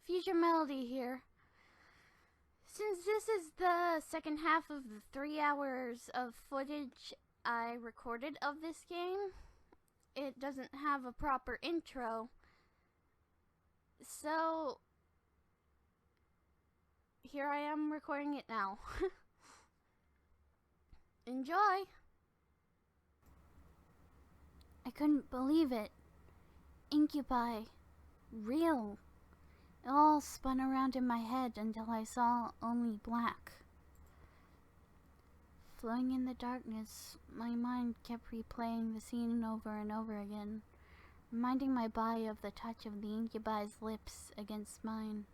Future Melody here. Since this is the second half of the 3 hours of footage I recorded of this game, it doesn't have a proper intro. So, here I am recording it now. Enjoy! I couldn't believe it. Incubi. Real. It all spun around in my head until I saw only black. Flowing in the darkness, my mind kept replaying the scene over and over again, reminding my body of the touch of the incubi's lips against mine.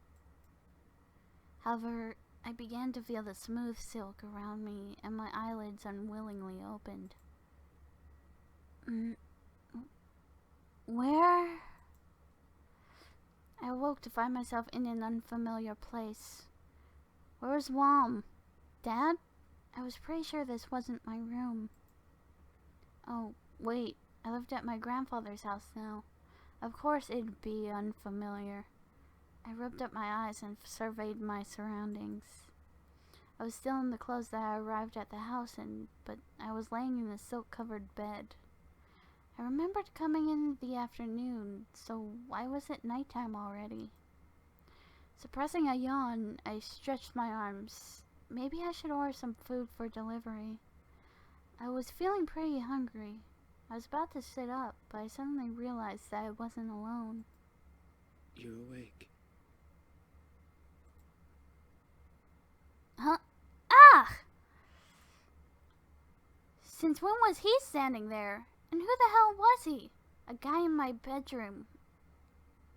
However, I began to feel the smooth silk around me, and my eyelids unwillingly opened. Where? I awoke to find myself in an unfamiliar place. Where was Mom? Dad? I was pretty sure this wasn't my room. Oh, wait. I lived at my grandfather's house now. Of course it'd be unfamiliar. I rubbed up my eyes and surveyed my surroundings. I was still in the clothes that I arrived at the house in, but I was laying in a silk-covered bed. I remembered coming in the afternoon, so why was it nighttime already? Suppressing a yawn, I stretched my arms. Maybe I should order some food for delivery. I was feeling pretty hungry. I was about to sit up, but I suddenly realized that I wasn't alone. You're awake. Huh? Ah! Since when was he standing there? And who the hell was he? A guy in my bedroom.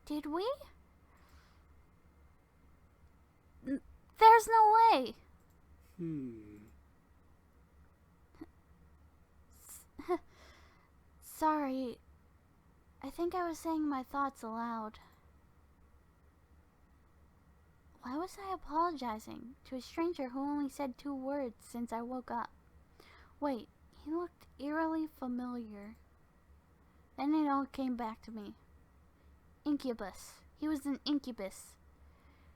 Did we? There's no way. Sorry. I think I was saying my thoughts aloud. Why was I apologizing to a stranger who only said 2 words since I woke up? Wait, he looked eerily familiar. Then it all came back to me. Incubus. He was an incubus.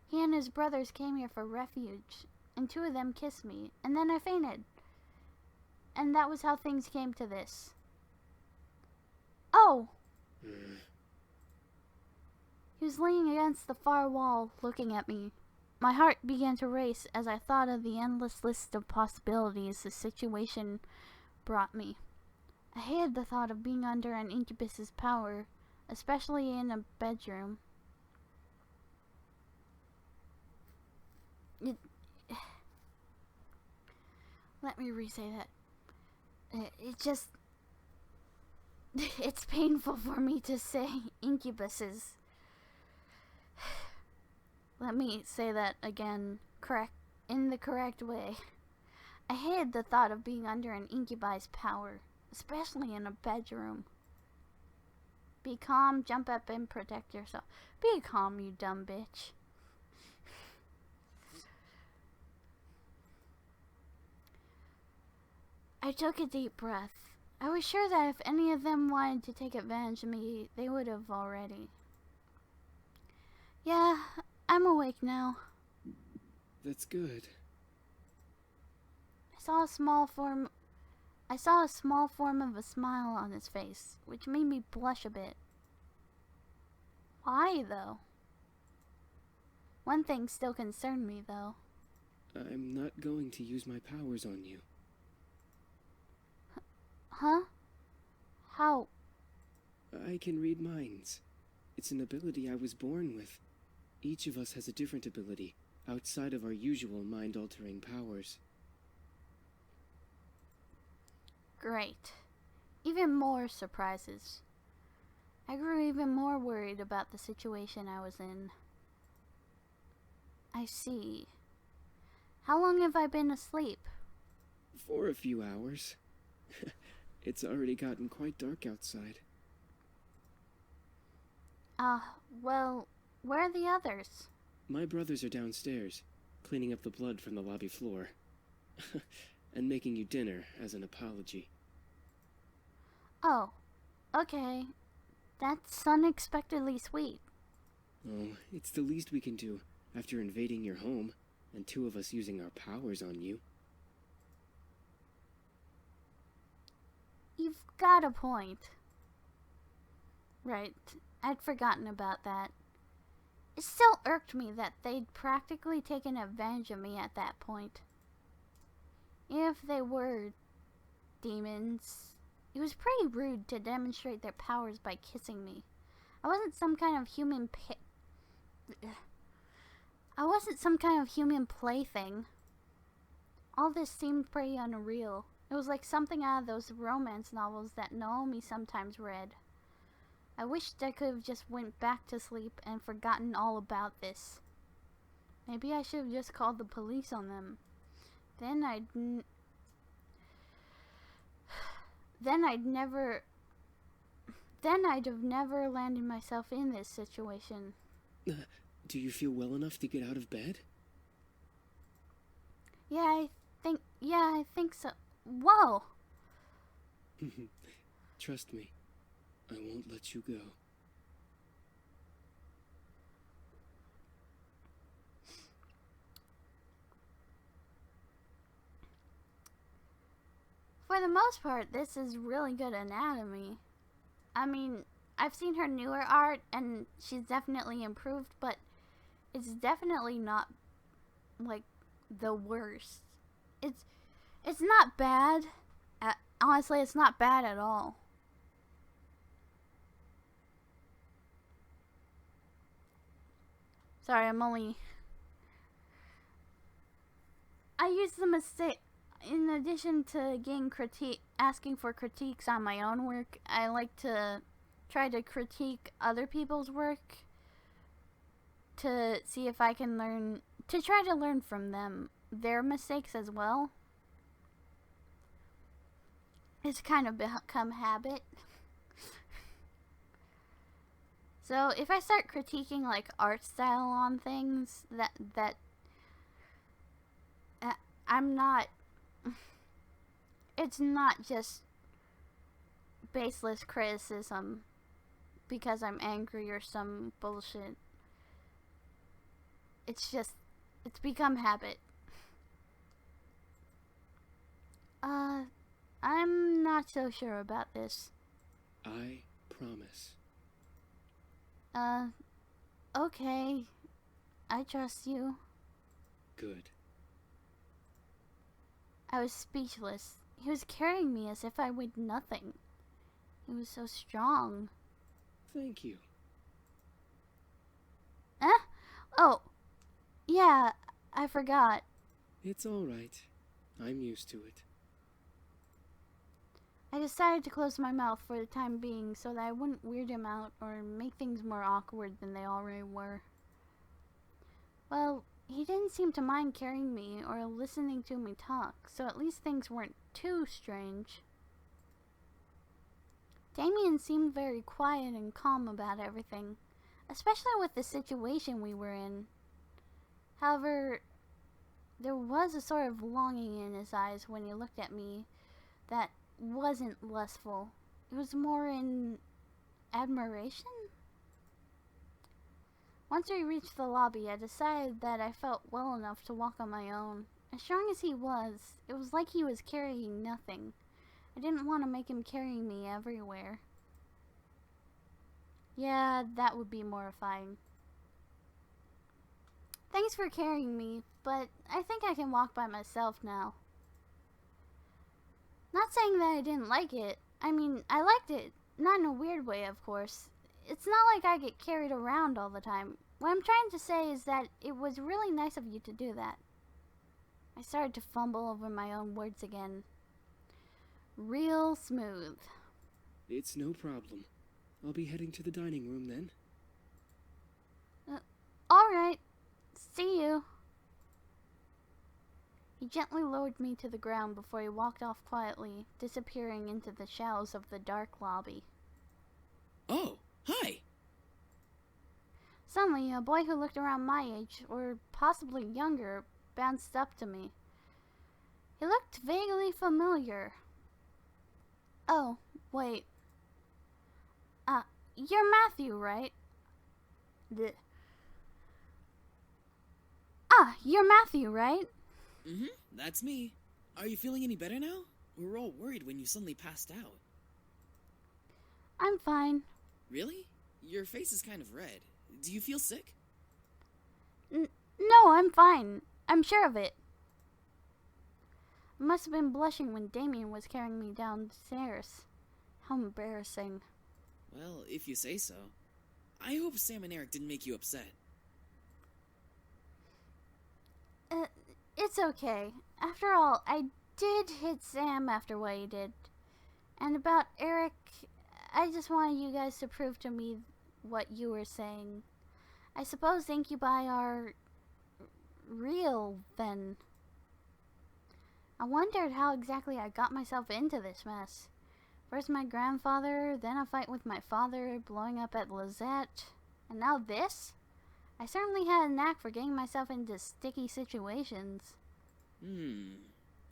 He and his brothers came here for refuge, and 2 of them kissed me, and then I fainted. And that was how things came to this. Oh! He was leaning against the far wall, looking at me. My heart began to race as I thought of the endless list of possibilities the situation brought me. I hated the thought of being under an incubus's power, especially in a bedroom. Let me re-say that. It's painful for me to say incubuses. Let me say that again, in the correct way. I hated the thought of being under an incubi's power, especially in a bedroom. Be calm, jump up and protect yourself. Be calm, you dumb bitch. I took a deep breath. I was sure that if any of them wanted to take advantage of me, they would have already. Yeah, I'm awake now. That's good. I saw a small form of a smile on his face, which made me blush a bit. Why, though? One thing still concerned me, though. I'm not going to use my powers on you. Huh? How? I can read minds. It's an ability I was born with. Each of us has a different ability, outside of our usual mind-altering powers. Great. Even more surprises. I grew even more worried about the situation I was in. I see. How long have I been asleep? For a few hours. It's already gotten quite dark outside. Well, where are the others? My brothers are downstairs, cleaning up the blood from the lobby floor. And making you dinner as an apology. Oh, okay. That's unexpectedly sweet. Oh, it's the least we can do after invading your home and two of us using our powers on you. You've got a point. Right, I'd forgotten about that. It still irked me that they'd practically taken advantage of me at that point. If they were demons, it was pretty rude to demonstrate their powers by kissing me. I wasn't some kind of human plaything. All this seemed pretty unreal. It was like something out of those romance novels that Naomi sometimes read. I wished I could have just went back to sleep and forgotten all about this. Maybe I should have just called the police on them. Then I'd have never landed myself in this situation. Do you feel well enough to get out of bed? Yeah, I think so. Whoa! Trust me, I won't let you go. For the most part, this is really good anatomy. I mean, I've seen her newer art and she's definitely improved, but it's definitely not like the worst. It's not bad. Honestly, it's not bad at all. Sorry, I use the mistake. In addition to asking for critiques on my own work, I like to try to critique other people's work to see if I can try to learn from their mistakes as well. It's kind of become habit. So if I start critiquing like art style on things that I'm not, it's not just baseless criticism because I'm angry or some bullshit. It's become habit. I'm not so sure about this. I promise. Okay. I trust you. Good. I was speechless. He was carrying me as if I weighed nothing. He was so strong. Thank you. Oh, yeah, I forgot. It's all right. I'm used to it. I decided to close my mouth for the time being so that I wouldn't weird him out or make things more awkward than they already were. Well, he didn't seem to mind carrying me or listening to me talk, so at least things weren't too strange. Damien seemed very quiet and calm about everything, especially with the situation we were in. However, there was a sort of longing in his eyes when he looked at me that wasn't lustful. It was more in admiration? Once we reached the lobby, I decided that I felt well enough to walk on my own. As strong as he was, it was like he was carrying nothing. I didn't want to make him carry me everywhere. Yeah, that would be mortifying. Thanks for carrying me, but I think I can walk by myself now. Not saying that I didn't like it. I mean, I liked it. Not in a weird way, of course. It's not like I get carried around all the time. What I'm trying to say is that it was really nice of you to do that. I started to fumble over my own words again. Real smooth. It's no problem. I'll be heading to the dining room then. Alright. See you. He gently lowered me to the ground before he walked off quietly, disappearing into the shadows of the dark lobby. Oh, hi! Suddenly, a boy who looked around my age, or possibly younger, bounced up to me. He looked vaguely familiar. Oh, wait. You're Matthew, right? Ah, you're Matthew, right? Mm-hmm, that's me. Are you feeling any better now? We were all worried when you suddenly passed out. I'm fine. Really? Your face is kind of red. Do you feel sick? No, I'm fine. I'm sure of it. I must have been blushing when Damien was carrying me downstairs. How embarrassing. Well, if you say so. I hope Sam and Eric didn't make you upset. It's okay. After all, I did hit Sam after what he did. And about Eric, I just wanted you guys to prove to me what you were saying. I suppose incubi are real, then. I wondered how exactly I got myself into this mess. First my grandfather, then a fight with my father, blowing up at Lizette, and now this? I certainly had a knack for getting myself into sticky situations.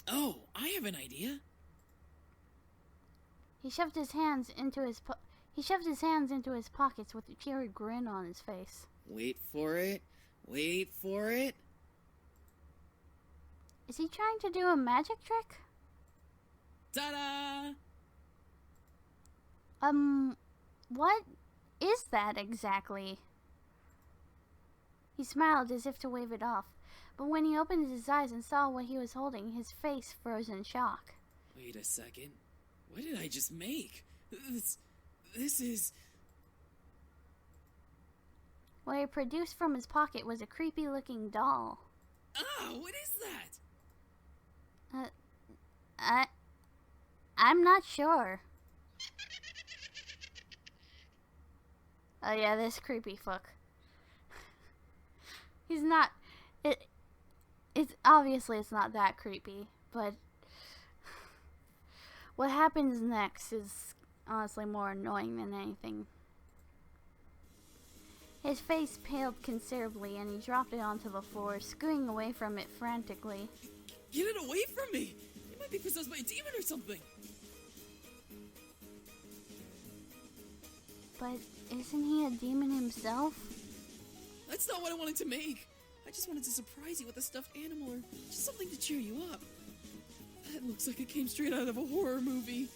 Oh, I have an idea. He shoved his hands into his pockets with a cheery grin on his face. Wait for it. Wait for it. Is he trying to do a magic trick? Ta-da! What is that exactly? He smiled as if to wave it off, but when he opened his eyes and saw what he was holding, his face froze in shock. Wait a second. What did I just make? This is... What he produced from his pocket was a creepy-looking doll. Ah, what is that? I'm not sure. Oh yeah, this creepy fuck. He's not... It's obviously it's not that creepy, but... What happens next is honestly more annoying than anything. His face paled considerably and he dropped it onto the floor, scooting away from it frantically. Get it away from me! It might be possessed by a demon or something! But isn't he a demon himself? That's not what I wanted to make! I just wanted to surprise you with a stuffed animal or just something to cheer you up. That looks like it came straight out of a horror movie.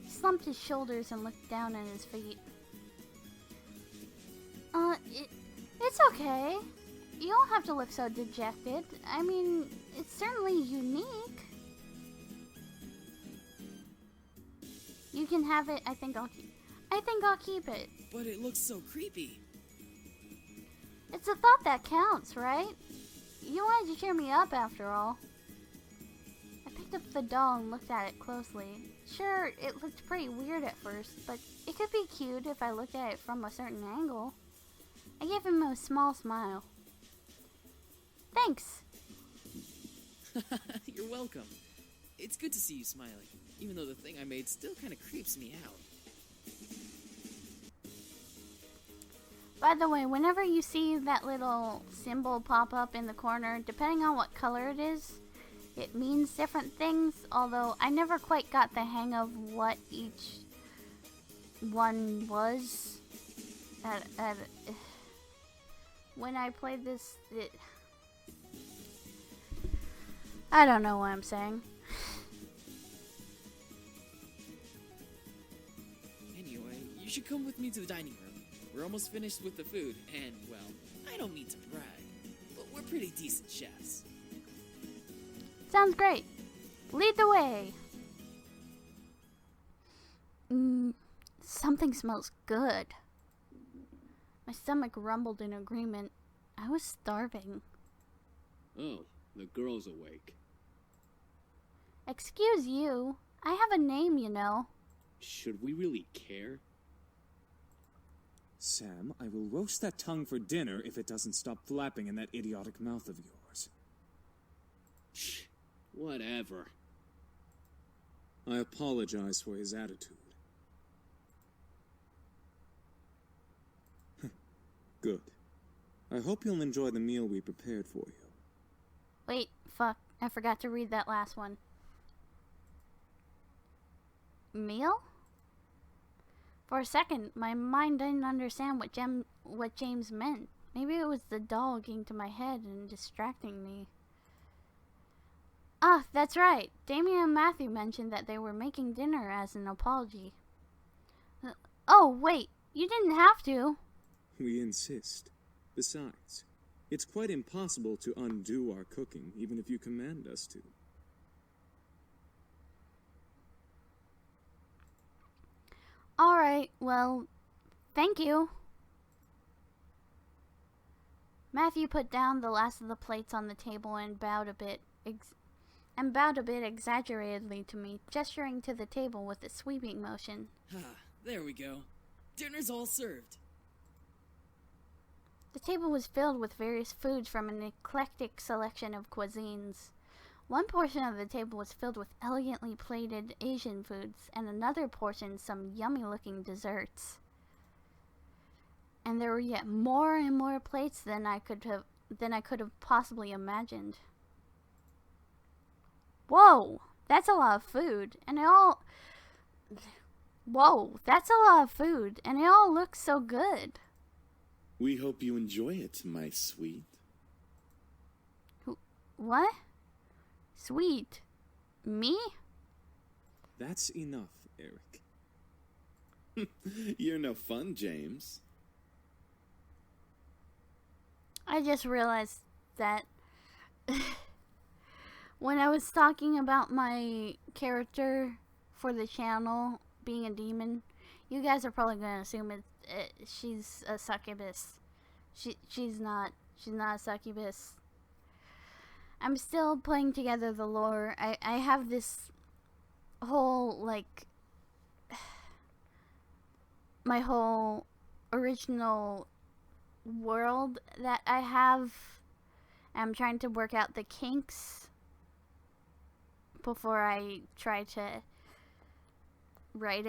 He slumped his shoulders and looked down at his feet. It's okay. You don't have to look so dejected. I mean, it's certainly unique. You can have it. I think I'll keep it. But it looks so creepy. It's a thought that counts, right? You wanted to cheer me up after all. I picked up the doll and looked at it closely. Sure, it looked pretty weird at first, but it could be cute if I looked at it from a certain angle. I gave him a small smile. Thanks. You're welcome. It's good to see you smiling, even though the thing I made still kind of creeps me out. By the way, whenever you see that little symbol pop up in the corner, depending on what color it is, it means different things, although I never quite got the hang of what each one was. When I played this, I don't know what I'm saying. Anyway, you should come with me to the dining room. We're almost finished with the food, and, well, I don't mean to brag, but we're pretty decent chefs. Sounds great. Lead the way. Something smells good. My stomach rumbled in agreement. I was starving. Oh, the girl's awake. Excuse you. I have a name, you know. Should we really care? Sam, I will roast that tongue for dinner if it doesn't stop flapping in that idiotic mouth of yours. Shh, whatever. I apologize for his attitude. Good. I hope you'll enjoy the meal we prepared for you. Wait, fuck. I forgot to read that last one. Meal? For a second, my mind didn't understand what James meant. Maybe it was the doll getting to my head and distracting me. Ah, that's right. Damien and Matthew mentioned that they were making dinner as an apology. Oh, wait. You didn't have to. We insist. Besides, it's quite impossible to undo our cooking, even if you command us to. Alright, well, thank you. Matthew put down the last of the plates on the table and bowed a bit exaggeratedly to me, gesturing to the table with a sweeping motion. Ah, there we go. Dinner's all served. The table was filled with various foods from an eclectic selection of cuisines. One portion of the table was filled with elegantly plated Asian foods, and another portion some yummy-looking desserts. And there were yet more and more plates than I could have possibly imagined. Whoa, that's a lot of food, and it all looks so good. We hope you enjoy it, my sweet. What? Sweet? Me? That's enough, Eric. You're no fun, James. I just realized that when I was talking about my character for the channel being a demon, you guys are probably going to assume she's a succubus. She's not a succubus. I'm still putting together the lore. I have this whole, like, my whole original world that I have. I'm trying to work out the kinks before I try to write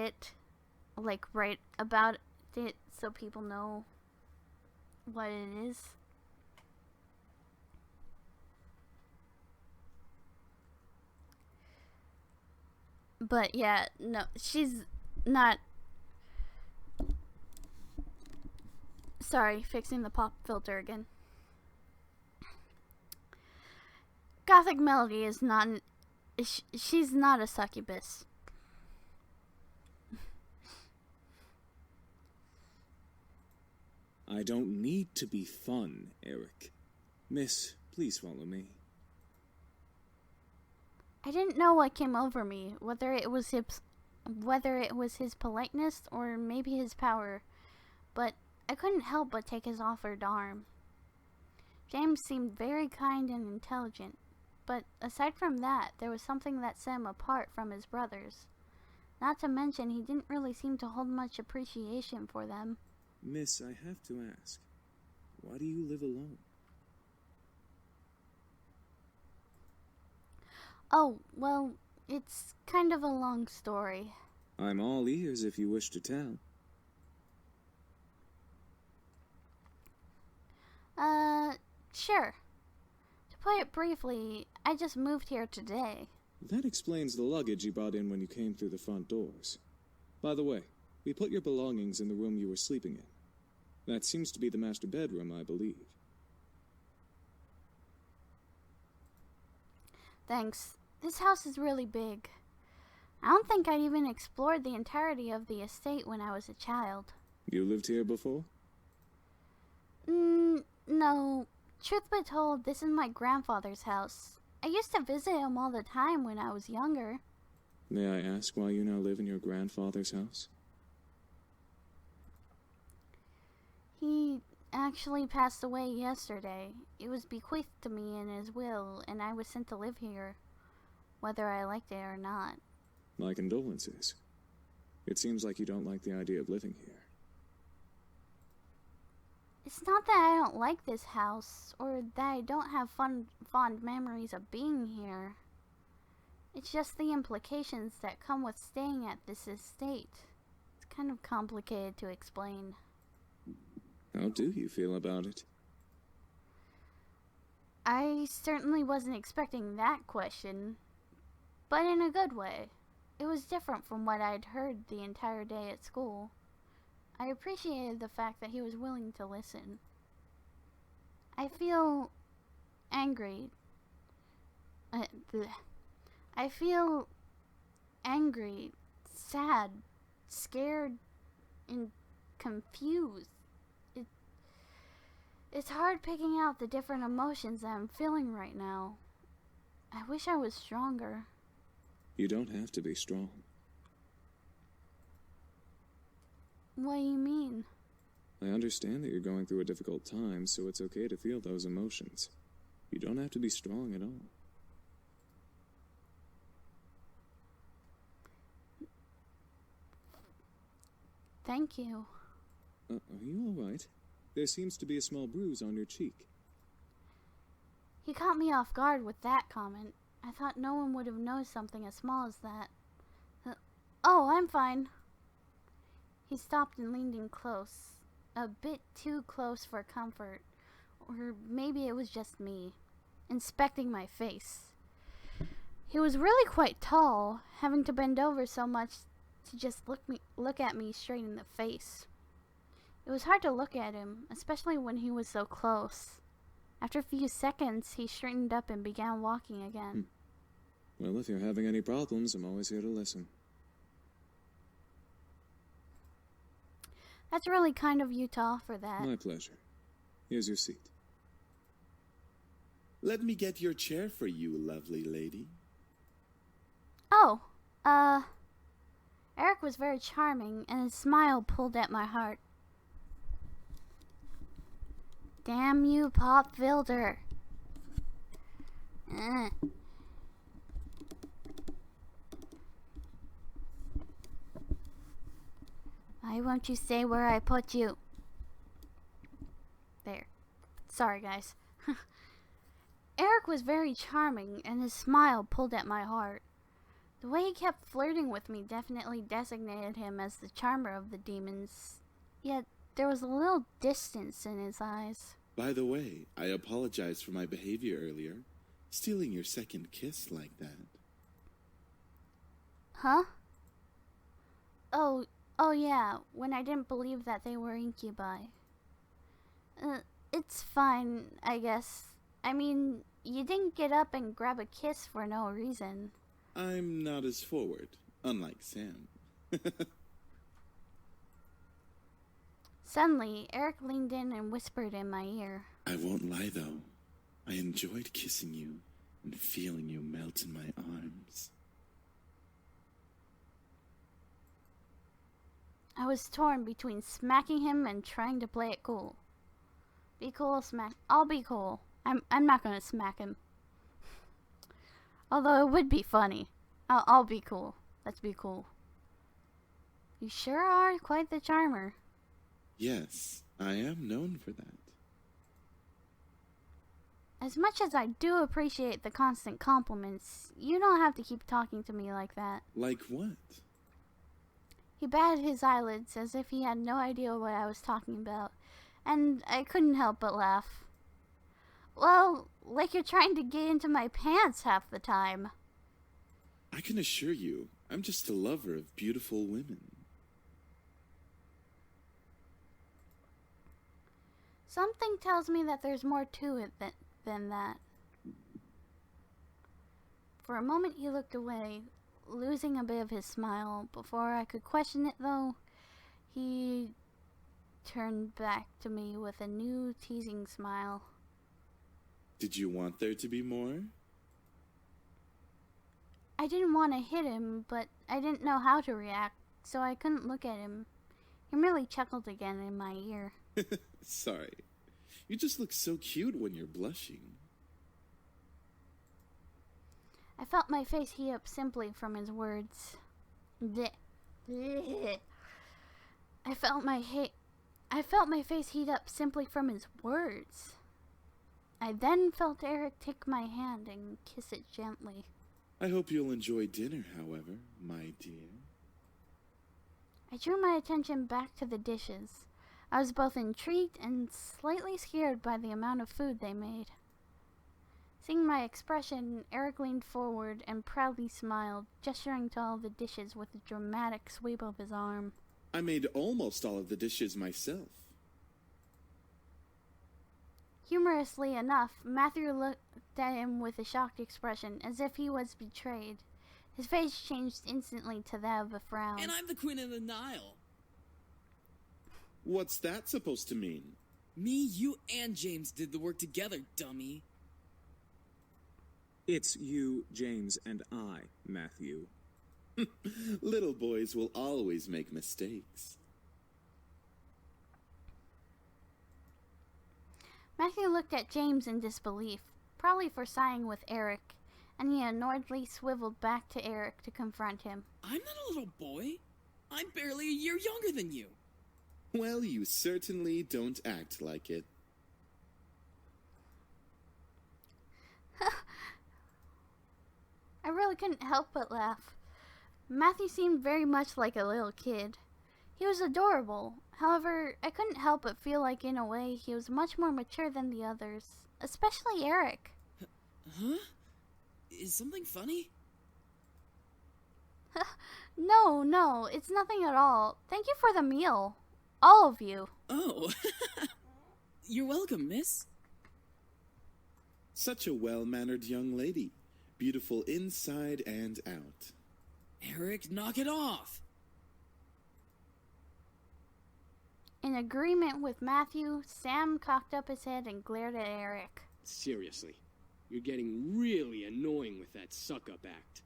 about it so people know what it is. But yeah, no, she's not. Sorry, fixing the pop filter again. Gothic Melody is not she's not a succubus. I don't need to be fun, Eric. Miss, please follow me. I didn't know what came over me, whether it was his politeness or maybe his power, but I couldn't help but take his offered arm. James seemed very kind and intelligent, but aside from that, there was something that set him apart from his brothers. Not to mention, he didn't really seem to hold much appreciation for them. Miss, I have to ask, why do you live alone? Oh, well, it's kind of a long story. I'm all ears if you wish to tell. Sure. To put it briefly, I just moved here today. That explains the luggage you brought in when you came through the front doors. By the way, we put your belongings in the room you were sleeping in. That seems to be the master bedroom, I believe. Thanks. This house is really big. I don't think I'd even explored the entirety of the estate when I was a child. You lived here before? No. Truth be told, this is my grandfather's house. I used to visit him all the time when I was younger. May I ask why you now live in your grandfather's house? He actually passed away yesterday. It was bequeathed to me in his will, and I was sent to live here, whether I liked it or not. My condolences. It seems like you don't like the idea of living here. It's not that I don't like this house, or that I don't have fond memories of being here. It's just the implications that come with staying at this estate. It's kind of complicated to explain. How do you feel about it? I certainly wasn't expecting that question, but in a good way. It was different from what I'd heard the entire day at school. I appreciated the fact that he was willing to listen. I feel angry. I feel angry, sad, scared, and confused. It's hard picking out the different emotions that I'm feeling right now. I wish I was stronger. You don't have to be strong. What do you mean? I understand that you're going through a difficult time, so it's okay to feel those emotions. You don't have to be strong at all. Thank you. Are you alright? There seems to be a small bruise on your cheek. He caught me off guard with that comment. I thought no one would have noticed something as small as that. Oh, I'm fine. He stopped and leaned in close. A bit too close for comfort. Or maybe it was just me. Inspecting my face. He was really quite tall, having to bend over so much to just look at me straight in the face. It was hard to look at him, especially when he was so close. After a few seconds, he straightened up and began walking again. Well, if you're having any problems, I'm always here to listen. That's really kind of you to offer that. My pleasure. Here's your seat. Let me get your chair for you, lovely lady. Oh, Eric was very charming, and his smile pulled at my heart. Damn you, Pop Filter. Why won't you say where I put you? There. Sorry, guys. Eric was very charming, and his smile pulled at my heart. The way he kept flirting with me definitely designated him as the charmer of the demons. Yet, there was a little distance in his eyes. By the way, I apologize for my behavior earlier. Stealing your second kiss like that. Huh? Oh yeah, when I didn't believe that they were incubi. It's fine, I guess. I mean, you didn't get up and grab a kiss for no reason. I'm not as forward, unlike Sam. Suddenly, Eric leaned in and whispered in my ear. I won't lie, though. I enjoyed kissing you and feeling you melt in my arms. I was torn between smacking him and trying to play it cool. Be cool, smack. I'll be cool. I'm not gonna smack him. Although it would be funny. I'll be cool. Let's be cool. You sure are quite the charmer. Yes, I am known for that. As much as I do appreciate the constant compliments, you don't have to keep talking to me like that. Like what? He batted his eyelids as if he had no idea what I was talking about, and I couldn't help but laugh. Well, like you're trying to get into my pants half the time. I can assure you, I'm just a lover of beautiful women. Something tells me that there's more to it than that. For a moment he looked away, losing a bit of his smile. Before I could question it, though, he turned back to me with a new teasing smile. Did you want there to be more? I didn't want to hit him, but I didn't know how to react, so I couldn't look at him. He merely chuckled again in my ear. Sorry. You just look so cute when you're blushing. I felt my face heat up simply from his words. I felt my face heat up simply from his words. I then felt Eric take my hand and kiss it gently. I hope you'll enjoy dinner, however, my dear. I drew my attention back to the dishes. I was both intrigued and slightly scared by the amount of food they made. Seeing my expression, Eric leaned forward and proudly smiled, gesturing to all the dishes with a dramatic sweep of his arm. I made almost all of the dishes myself. Humorously enough, Matthew looked at him with a shocked expression, as if he was betrayed. His face changed instantly to that of a frown. And I'm the Queen of the Nile. What's that supposed to mean? Me, you, and James did the work together, dummy. It's you, James, and I, Matthew. Little boys will always make mistakes. Matthew looked at James in disbelief, probably for sighing with Eric, and he annoyedly swiveled back to Eric to confront him. I'm not a little boy. I'm barely a year younger than you. Well, you certainly don't act like it. I really couldn't help but laugh. Matthew seemed very much like a little kid. He was adorable. However, I couldn't help but feel like in a way he was much more mature than the others, especially Eric. Huh? Is something funny? No, it's nothing at all. Thank you for the meal. All of you. Oh. You're welcome, miss. Such a well-mannered young lady. Beautiful inside and out. Eric, knock it off. In agreement with Matthew, Sam cocked up his head and glared at Eric. Seriously, you're getting really annoying with that suck-up act.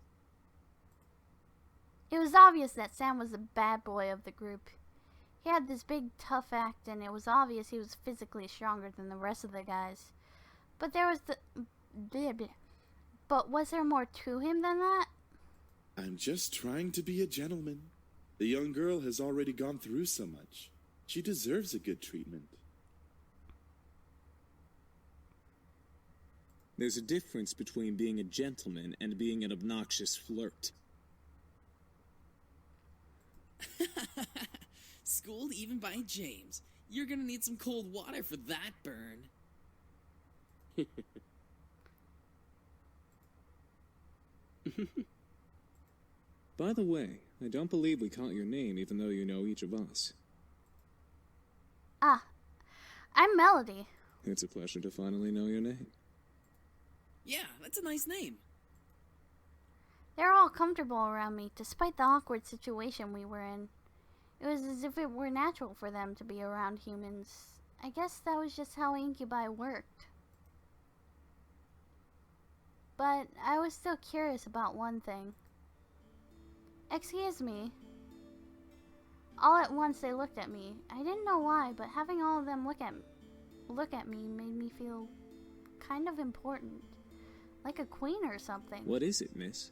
It was obvious that Sam was the bad boy of the group. He had this big tough act, and it was obvious he was physically stronger than the rest of the guys. But there was But was there more to him than that? I'm just trying to be a gentleman. The young girl has already gone through so much. She deserves a good treatment. There's a difference between being a gentleman and being an obnoxious flirt. Schooled even by James. You're gonna need some cold water for that burn. By the way, I don't believe we caught your name even though you know each of us. Ah, I'm Melody. It's a pleasure to finally know your name. Yeah, that's a nice name. They're all comfortable around me, despite the awkward situation we were in. It was as if it were natural for them to be around humans. I guess that was just how incubi worked. But I was still curious about one thing. Excuse me. All at once they looked at me. I didn't know why, but having all of them look at me made me feel kind of important. Like a queen or something. What is it, miss?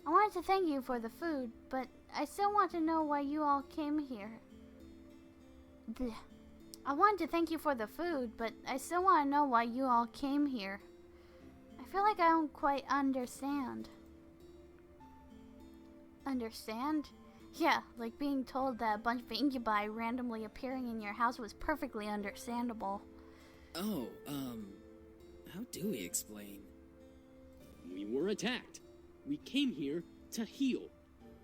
I wanted to thank you for the food, but I still want to know why you all came here. Blech. I wanted to thank you for the food, but I still want to know why you all came here. I feel like I don't quite understand. Understand? Yeah, like being told that a bunch of incubi randomly appearing in your house was perfectly understandable. Oh, how do we explain? We were attacked. We came here to heal.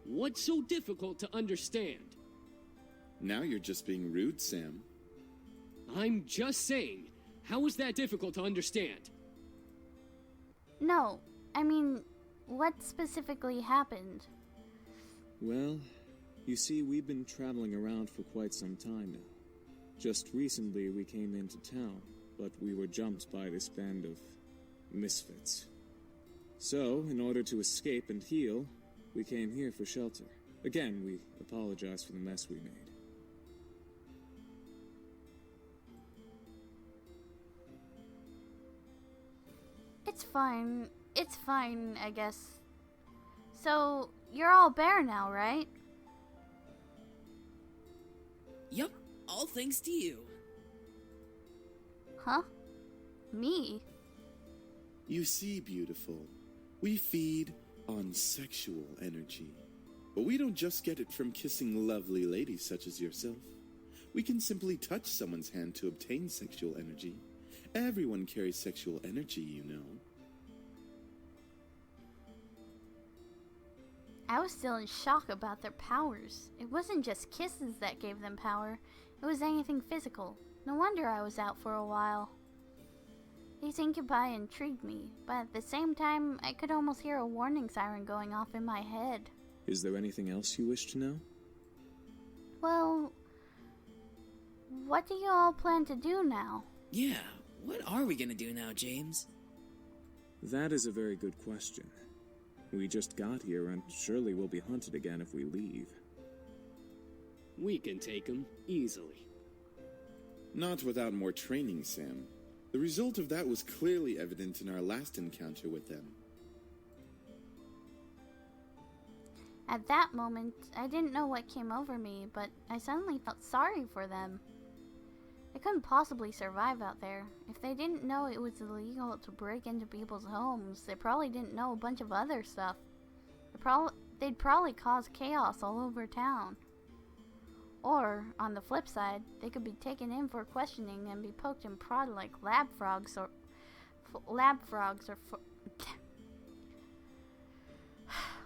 What's so difficult to understand? Now you're just being rude, Sam. I'm just saying, how is that difficult to understand? No, I mean, what specifically happened? Well, you see, we've been traveling around for quite some time now. Just recently we came into town, but we were jumped by this band of misfits. So, in order to escape and heal, we came here for shelter. Again, we apologize for the mess we made. It's fine, I guess. So, you're all bare now, right? Yup, all thanks to you. Huh? Me? You see, beautiful, we feed on sexual energy. But we don't just get it from kissing lovely ladies such as yourself. We can simply touch someone's hand to obtain sexual energy. Everyone carries sexual energy, you know. I was still in shock about their powers. It wasn't just kisses that gave them power, it was anything physical. No wonder I was out for a while. These incubi intrigued me, but at the same time, I could almost hear a warning siren going off in my head. Is there anything else you wish to know? Well, what do you all plan to do now? Yeah, what are we gonna do now, James? That is a very good question. We just got here and surely we'll be hunted again if we leave. We can take him easily. Not without more training, Sam. The result of that was clearly evident in our last encounter with them. At that moment, I didn't know what came over me, but I suddenly felt sorry for them. They couldn't possibly survive out there. If they didn't know it was illegal to break into people's homes, they probably didn't know a bunch of other stuff. They'd probably cause chaos all over town. Or, on the flip side, they could be taken in for questioning and be poked and prodded like lab frogs or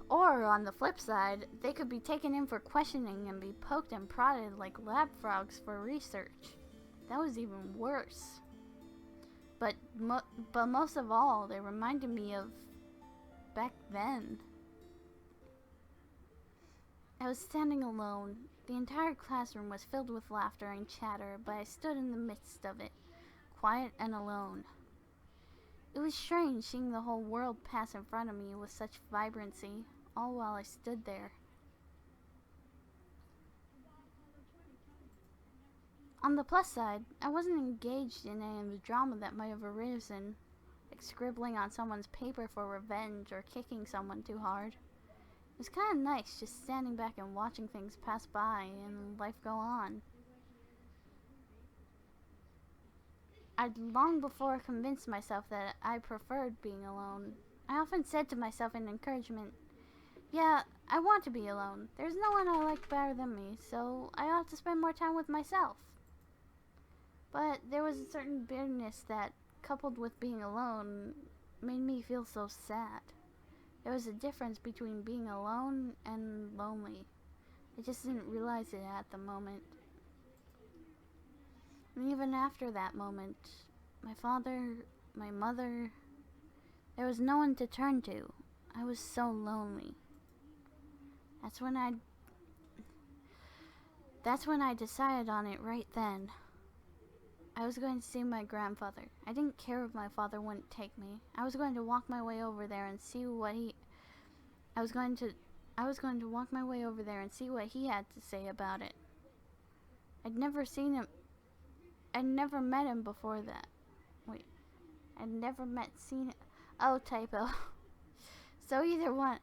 Or, on the flip side, they could be taken in for questioning and be poked and prodded like lab frogs for research. That was even worse. But most of all, they reminded me of back then. I was standing alone. The entire classroom was filled with laughter and chatter, but I stood in the midst of it, quiet and alone. It was strange seeing the whole world pass in front of me with such vibrancy, all while I stood there. On the plus side, I wasn't engaged in any of the drama that might have arisen, like scribbling on someone's paper for revenge or kicking someone too hard. It was kind of nice just standing back and watching things pass by and life go on. I'd long before convinced myself that I preferred being alone. I often said to myself in encouragement, yeah, I want to be alone. There's no one I like better than me, so I ought to spend more time with myself. But there was a certain bitterness that, coupled with being alone, made me feel so sad. There was a difference between being alone and lonely. I just didn't realize it at the moment. And even after that moment, my father, my mother, there was no one to turn to. I was so lonely. That's when I decided on it right then. I was going to see my grandfather. I didn't care if my father wouldn't take me. I was going to walk my way over there and see what he had to say about it. I'd never met him before that. Oh, typo. So either one.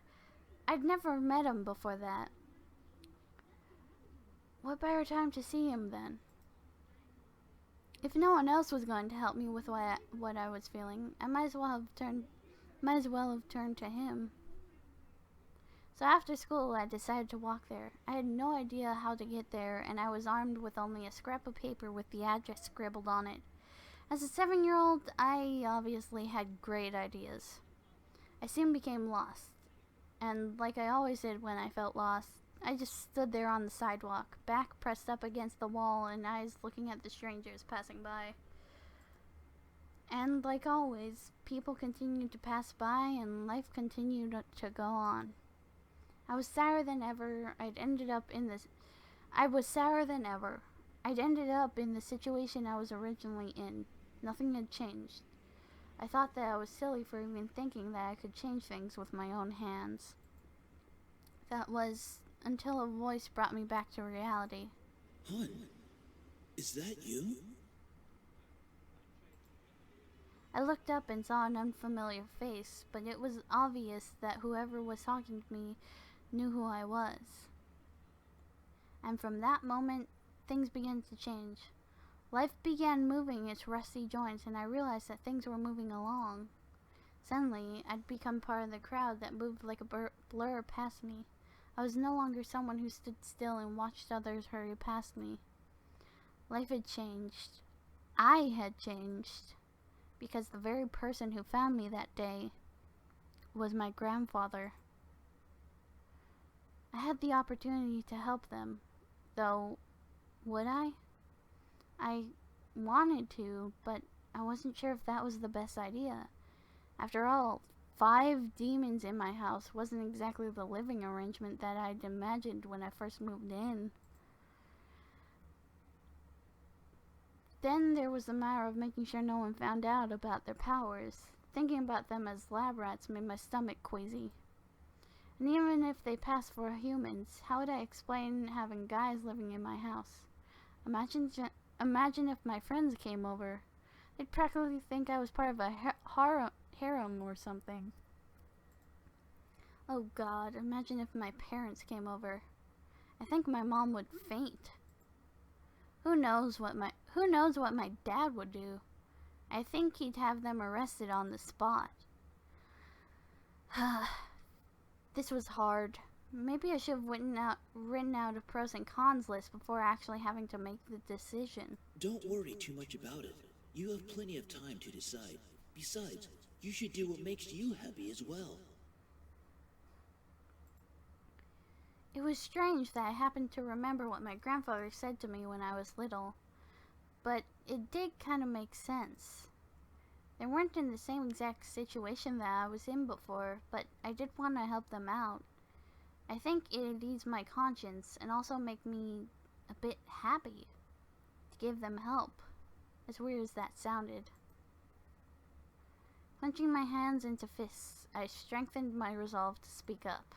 I'd never met him before that. What better time to see him then? If no one else was going to help me with what I was feeling, I might as well have turned to him. So after school, I decided to walk there. I had no idea how to get there, and I was armed with only a scrap of paper with the address scribbled on it. As a 7-year-old, I obviously had great ideas. I soon became lost, and like I always did when I felt lost, I just stood there on the sidewalk, back pressed up against the wall and eyes looking at the strangers passing by. And like always, people continued to pass by and life continued to go on. I was sadder than ever. I'd ended up in the situation I was originally in. Nothing had changed. I thought that I was silly for even thinking that I could change things with my own hands. That was until a voice brought me back to reality. Hun, is that you? I looked up and saw an unfamiliar face, but it was obvious that whoever was talking to me knew who I was. And from that moment, things began to change. Life began moving its rusty joints, and I realized that things were moving along. Suddenly, I'd become part of the crowd that moved like a blur past me. I was no longer someone who stood still and watched others hurry past me. Life had changed. I had changed. Because the very person who found me that day was my grandfather. I had the opportunity to help them. Though, would I? I wanted to, but I wasn't sure if that was the best idea. After all, 5 demons in my house wasn't exactly the living arrangement that I'd imagined when I first moved in. Then there was the matter of making sure no one found out about their powers. Thinking about them as lab rats made my stomach queasy. And even if they passed for humans, how would I explain having guys living in my house? Imagine if my friends came over. They'd practically think I was part of a harem or something. Oh God, imagine if my parents came over. I think my mom would faint. Who knows what my dad would do? I think he'd have them arrested on the spot. This was hard. Maybe I should have written out a pros and cons list before actually having to make the decision. Don't worry too much about it. You have plenty of time to decide. Besides, you should do what makes you happy as well. It was strange that I happened to remember what my grandfather said to me when I was little. But it did kind of make sense. They weren't in the same exact situation that I was in before, but I did want to help them out. I think it'd ease my conscience and also make me a bit happy to give them help, as weird as that sounded. Clenching my hands into fists, I strengthened my resolve to speak up.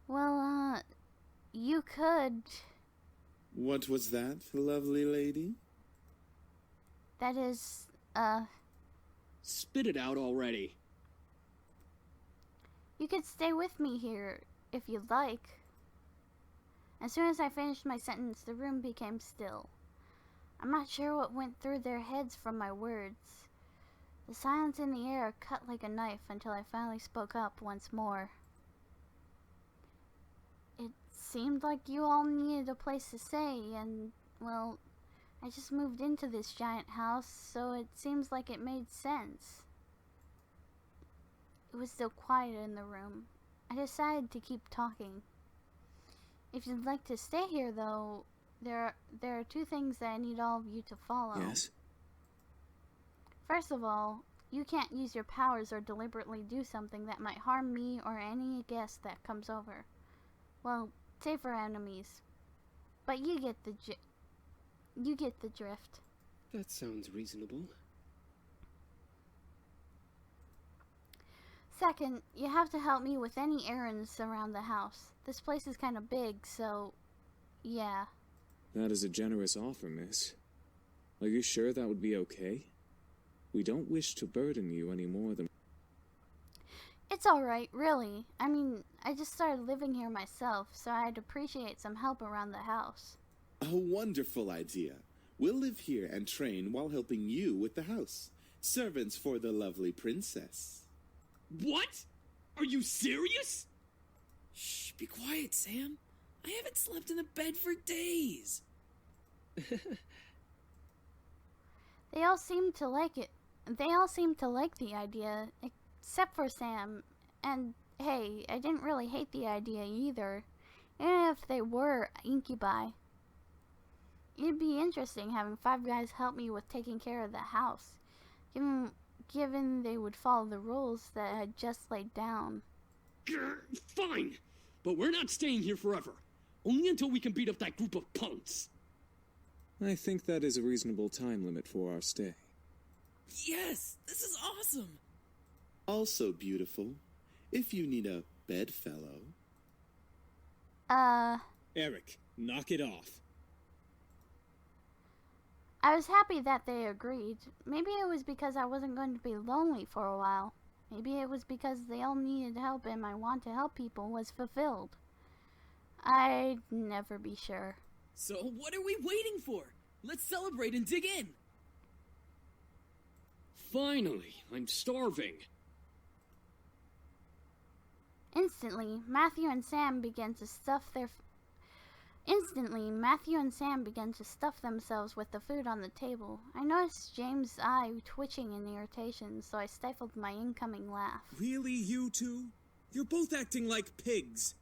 Well, you could... What was that, lovely lady? That is, Spit it out already. You could stay with me here, if you'd like. As soon as I finished my sentence, the room became still. I'm not sure what went through their heads from my words. The silence in the air cut like a knife until I finally spoke up once more. It seemed like you all needed a place to stay, and, well, I just moved into this giant house, so it seems like it made sense. It was still quiet in the room. I decided to keep talking. If you'd like to stay here, though, there are 2 things that I need all of you to follow. Yes? First of all, you can't use your powers or deliberately do something that might harm me or any guest that comes over. Well, save for enemies. But you get the drift. That sounds reasonable. Second, you have to help me with any errands around the house. This place is kind of big, so yeah. That is a generous offer, miss. Are you sure that would be okay? We don't wish to burden you any more than... It's alright, really. I mean, I just started living here myself, so I'd appreciate some help around the house. A wonderful idea. We'll live here and train while helping you with the house. Servants for the lovely princess. What? Are you serious? Shh, be quiet, Sam. I haven't slept in a bed for days. They all seem to like it. They all seem to like the idea, except for Sam. And hey, I didn't really hate the idea either, even if they were incubi. It'd be interesting having 5 guys help me with taking care of the house, given they would follow the rules that I had just laid down. Fine, but we're not staying here forever. Only until we can beat up that group of punks. I think that is a reasonable time limit for our stay. Yes, this is awesome. Also beautiful, if you need a bedfellow. Eric, knock it off. I was happy that they agreed. Maybe it was because I wasn't going to be lonely for a while. Maybe it was because they all needed help and my want to help people was fulfilled. I'd never be sure. So what are we waiting for? Let's celebrate and dig in. Finally, I'm starving. Instantly, Matthew and Sam began to stuff themselves with the food on the table. I noticed James' eye twitching in irritation, so I stifled my incoming laugh. Really, you two? You're both acting like pigs.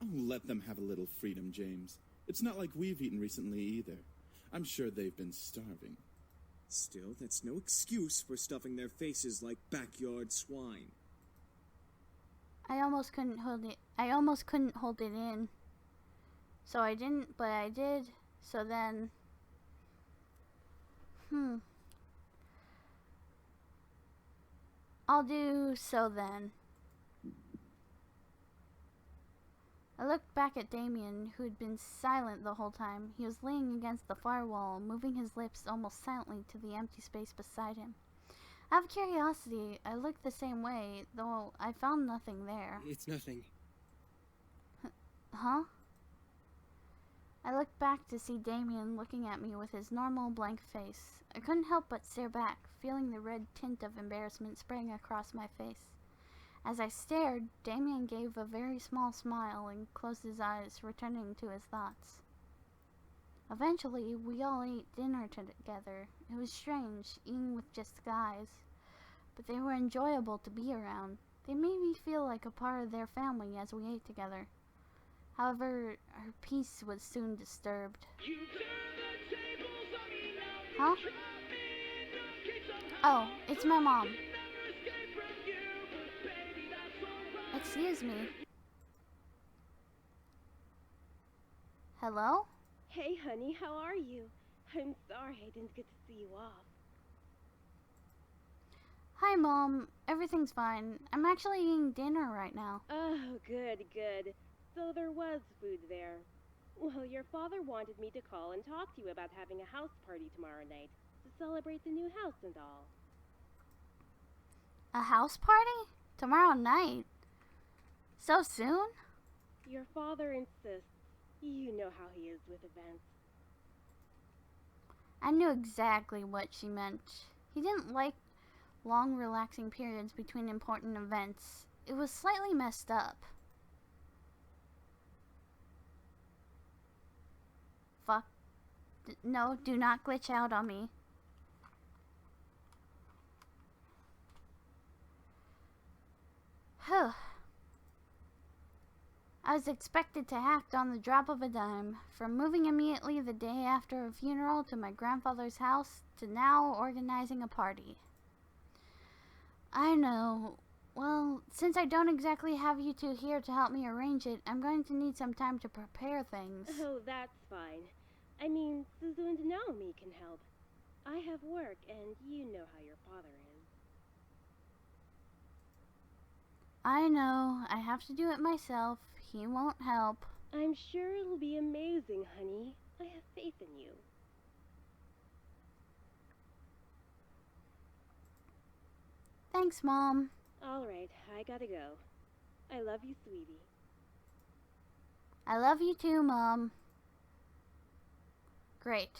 Oh, let them have a little freedom, James. It's not like we've eaten recently either. I'm sure they've been starving. Still, that's no excuse for stuffing their faces like backyard swine. I almost couldn't hold it in. So I didn't, but I did. So then... I'll do so then. I looked back at Damien, who had been silent the whole time. He was leaning against the far wall, moving his lips almost silently to the empty space beside him. Out of curiosity, I looked the same way, though I found nothing there. It's nothing. Huh? I looked back to see Damien looking at me with his normal blank face. I couldn't help but stare back, feeling the red tint of embarrassment spraying across my face. As I stared, Damien gave a very small smile and closed his eyes, returning to his thoughts. Eventually, we all ate dinner together. It was strange, eating with just guys, but they were enjoyable to be around. They made me feel like a part of their family as we ate together. However, our peace was soon disturbed. Huh? Oh, it's my mom. Excuse me. Hello? Hey, honey, how are you? I'm sorry I didn't get to see you off. Hi, Mom. Everything's fine. I'm actually eating dinner right now. Oh, good, good. So there was food there. Well, your father wanted me to call and talk to you about having a house party tomorrow night to celebrate the new house and all. A house party? Tomorrow night? So soon? Your father insists. You know how he is with events. I knew exactly what she meant. He didn't like long, relaxing periods between important events. It was slightly messed up. Fuck. No, do not glitch out on me. Huh. I was expected to act on the drop of a dime, from moving immediately the day after a funeral to my grandfather's house, to now organizing a party. I know. Well, since I don't exactly have you two here to help me arrange it, I'm going to need some time to prepare things. Oh, that's fine. I mean, Suzu and Naomi can help. I have work, and you know how your father is. I know. I have to do it myself. He won't help. I'm sure it'll be amazing, honey. I have faith in you. Thanks, Mom. All right, I gotta go. I love you, sweetie. I love you too, Mom. Great.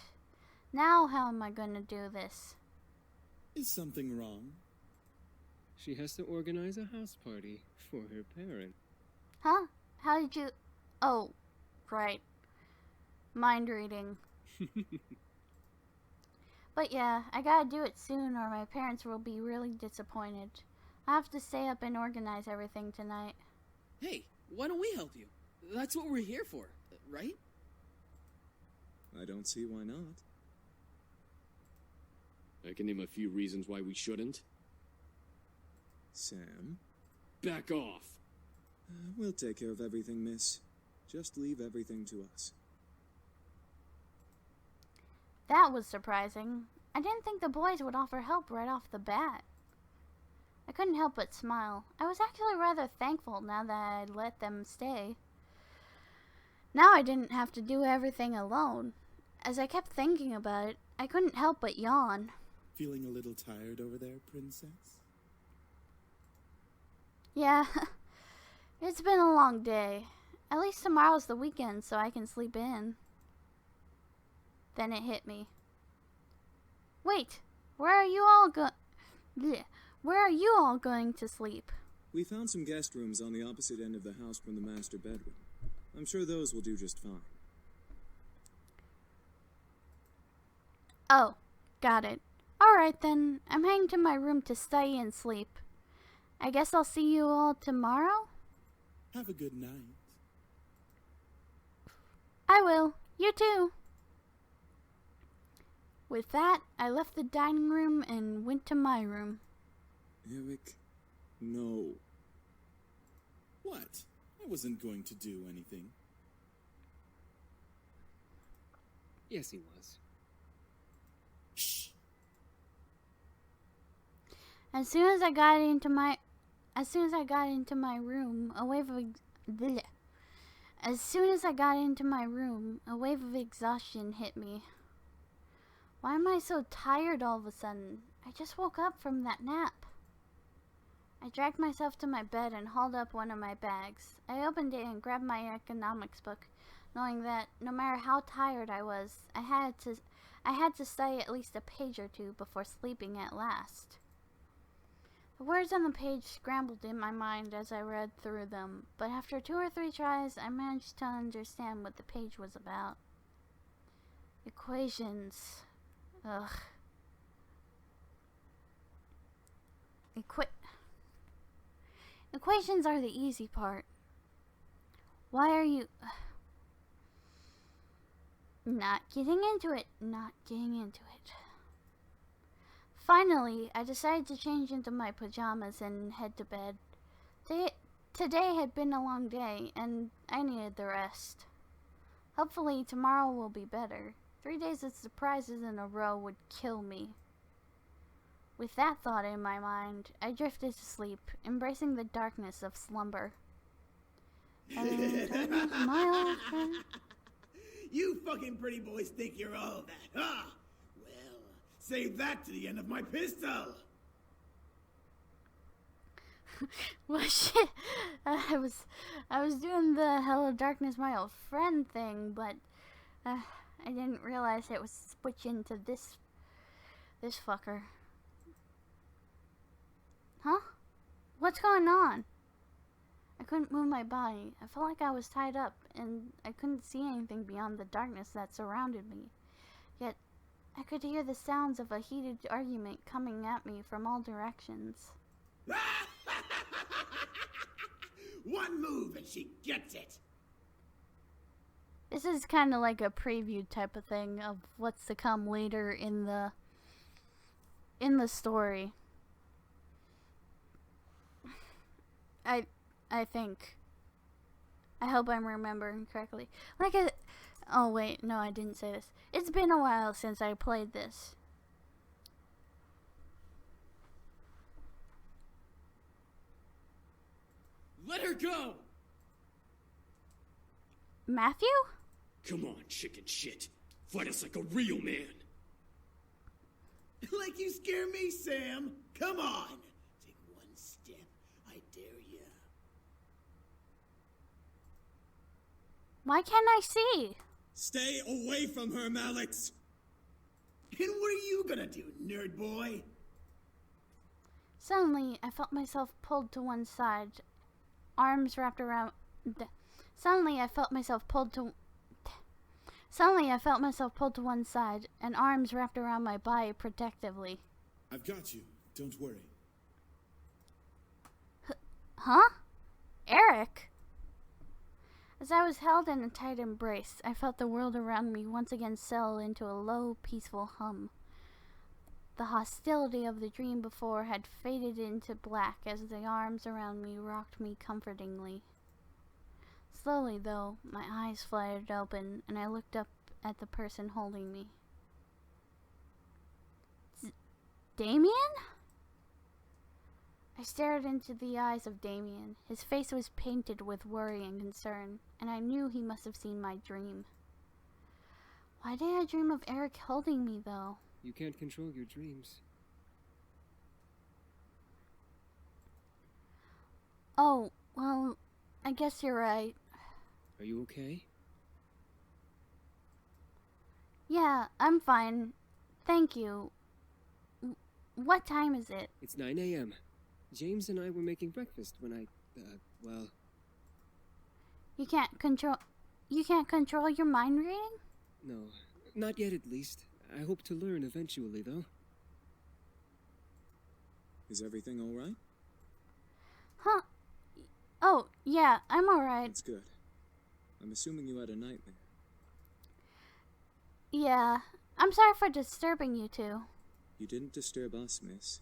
Now how am I going to do this? Is something wrong? She has to organize a house party for her parents. Huh? How did you... Oh, right. Mind reading. But yeah, I gotta do it soon or my parents will be really disappointed. I have to stay up and organize everything tonight. Hey, why don't we help you? That's what we're here for, right? I don't see why not. I can name a few reasons why we shouldn't. Sam? Back off! We'll take care of everything, miss. Just leave everything to us. That was surprising. I didn't think the boys would offer help right off the bat. I couldn't help but smile. I was actually rather thankful now that I'd let them stay. Now I didn't have to do everything alone. As I kept thinking about it, I couldn't help but yawn. Feeling a little tired over there, princess? Yeah, it's been a long day. At least tomorrow's the weekend so I can sleep in. Then it hit me. Wait, where are you all going to sleep? We found some guest rooms on the opposite end of the house from the master bedroom. I'm sure those will do just fine. Oh, got it. Alright then, I'm heading to my room to study and sleep. I guess I'll see you all tomorrow? Have a good night. I will. You too. With that, I left the dining room and went to my room. Eric, no. What? I wasn't going to do anything. Yes, he was. Shh. As soon as I got into my room, a wave of exhaustion hit me. Why am I so tired all of a sudden? I just woke up from that nap. I dragged myself to my bed and hauled up one of my bags. I opened it and grabbed my economics book, knowing that no matter how tired I was, I had to study at least a page or two before sleeping at last. The words on the page scrambled in my mind as I read through them, but after 2 or 3 tries, I managed to understand what the page was about. Equations. Ugh. Equations are the easy part. Why are you... Not getting into it. Finally, I decided to change into my pajamas and head to bed. Today had been a long day, and I needed the rest. Hopefully, tomorrow will be better. 3 days of surprises in a row would kill me. With that thought in my mind, I drifted to sleep, embracing the darkness of slumber. And my old friend... You fucking pretty boys think you're all that, huh? Well, save that to the end of my pistol! Well, shit. I was doing the Hello Darkness, my old friend thing, but I didn't realize it was switching to this fucker. Huh? What's going on? I couldn't move my body. I felt like I was tied up, and I couldn't see anything beyond the darkness that surrounded me. Yet, I could hear the sounds of a heated argument coming at me from all directions. One move and she gets it! This is kind of like a preview type of thing of what's to come later in the story. I think. I hope I'm remembering correctly. Oh wait, no, I didn't say this. It's been a while since I played this. Let her go! Matthew? Come on, chicken shit. Fight us like a real man. Like you scare me, Sam! Come on! Take one step. I dare ya. Why can't I see? Stay away from her, Malix! And what are you gonna do, nerd boy? Suddenly, I felt myself pulled to one side, arms wrapped around... Suddenly, I felt myself pulled to one side, and arms wrapped around my body protectively. I've got you. Don't worry. Huh? Eric? As I was held in a tight embrace, I felt the world around me once again settle into a low, peaceful hum. The hostility of the dream before had faded into black as the arms around me rocked me comfortingly. Slowly, though, my eyes fluttered open, and I looked up at the person holding me. Damien? I stared into the eyes of Damien. His face was painted with worry and concern, and I knew he must have seen my dream. Why did I dream of Eric holding me, though? You can't control your dreams. Oh, well, I guess you're right. Are you okay? Yeah, I'm fine. Thank you. What time is it? It's 9 a.m. James and I were making breakfast when I, well... You can't control your mind reading? No, not yet at least. I hope to learn eventually, though. Is everything alright? Huh? Oh, yeah, I'm alright. That's good. I'm assuming you had a nightmare. Yeah, I'm sorry for disturbing you two. You didn't disturb us, miss.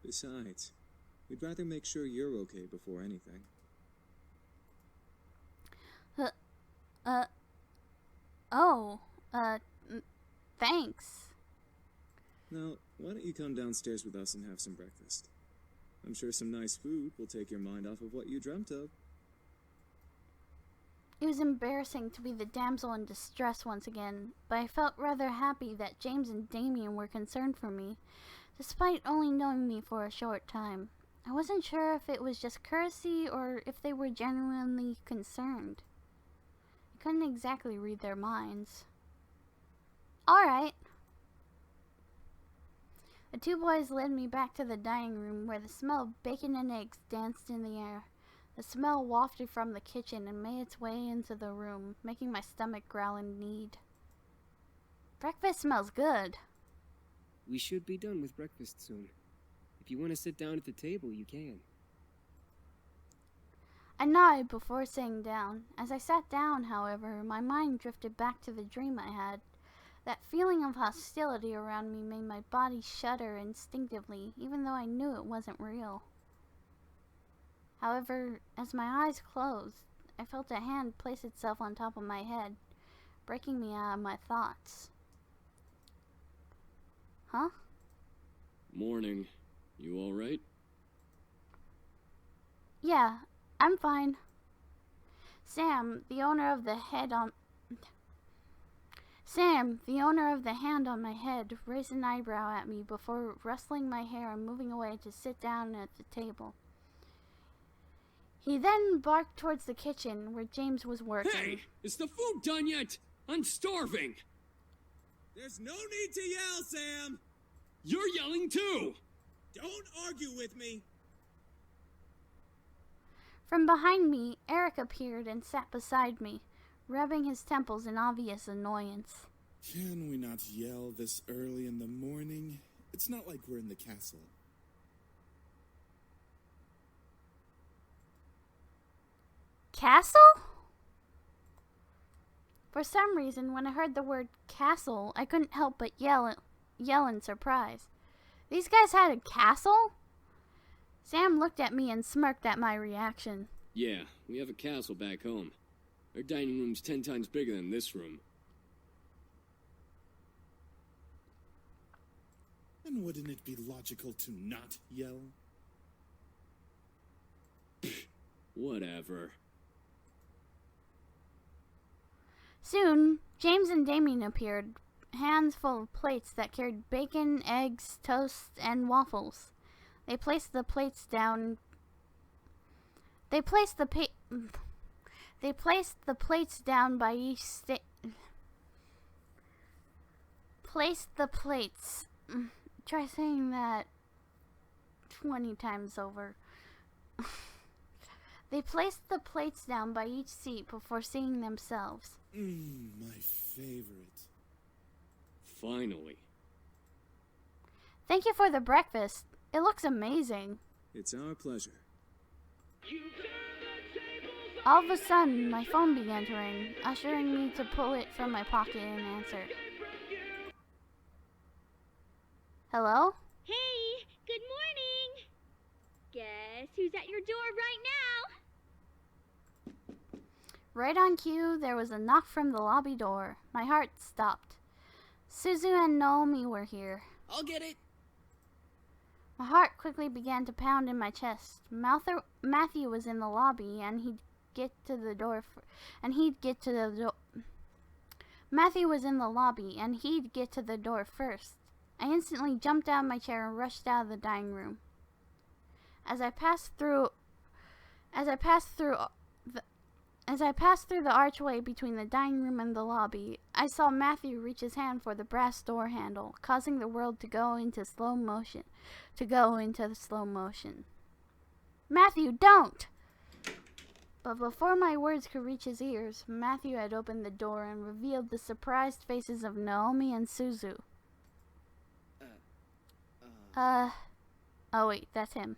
Besides, we'd rather make sure you're okay before anything. Thanks. Now, why don't you come downstairs with us and have some breakfast? I'm sure some nice food will take your mind off of what you dreamt of. It was embarrassing to be the damsel in distress once again, but I felt rather happy that James and Damien were concerned for me, despite only knowing me for a short time. I wasn't sure if it was just courtesy or if they were genuinely concerned. I couldn't exactly read their minds. Alright. The two boys led me back to the dining room where the smell of bacon and eggs danced in the air. The smell wafted from the kitchen and made its way into the room, making my stomach growl in need. Breakfast smells good. We should be done with breakfast soon. If you want to sit down at the table, you can. I nodded before sitting down. As I sat down, however, my mind drifted back to the dream I had. That feeling of hostility around me made my body shudder instinctively, even though I knew it wasn't real. However, as my eyes closed, I felt a hand place itself on top of my head, breaking me out of my thoughts. Huh? Morning. You alright? Yeah, I'm fine. Sam, the owner of the hand on my head, raised an eyebrow at me before rustling my hair and moving away to sit down at the table. He then barked towards the kitchen where James was working. Hey! Is the food done yet? I'm starving! There's no need to yell, Sam! You're yelling too! Don't argue with me! From behind me, Eric appeared and sat beside me, rubbing his temples in obvious annoyance. Can we not yell this early in the morning? It's not like we're in the castle. Castle? For some reason, when I heard the word castle, I couldn't help but yell in surprise. These guys had a castle? Sam looked at me and smirked at my reaction. Yeah, we have a castle back home. Our dining room's 10 times bigger than this room. And wouldn't it be logical to not yell? Whatever. Soon, James and Damien appeared, hands full of plates that carried bacon, eggs, toast, and waffles. They placed the plates down. They placed the plates down by each Try saying that 20 times over. They placed the plates down by each seat before seeing themselves. My favorite. Finally. Thank you for the breakfast. It looks amazing. It's our pleasure. All of a sudden, my phone began to ring, ushering me to pull it from my pocket and answer. Hello? Hey, good morning! Guess who's at your door right now? Right on cue, there was a knock from the lobby door. My heart stopped. Suzu and Naomi were here. I'll get it. My heart quickly began to pound in my chest. Matthew was in the lobby, and Matthew was in the lobby, and he'd get to the door first. I instantly jumped out of my chair and rushed out of the dining room. As I passed through the archway between the dining room and the lobby, I saw Matthew reach his hand for the brass door handle, causing the world to go into slow motion. Matthew, don't! But before my words could reach his ears, Matthew had opened the door and revealed the surprised faces of Naomi and Suzu. Oh wait, that's him.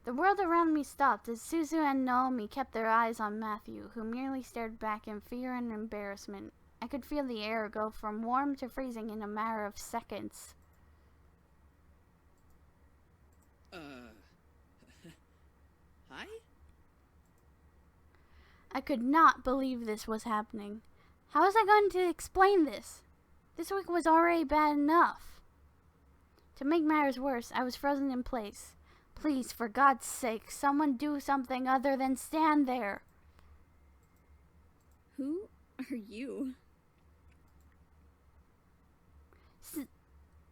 The world around me stopped as Suzu and Naomi kept their eyes on Matthew, who merely stared back in fear and embarrassment. I could feel the air go from warm to freezing in a matter of seconds. Hi? I could not believe this was happening. How was I going to explain this? This week was already bad enough. To make matters worse, I was frozen in place. Please, for God's sake, someone do something other than stand there. Who are you?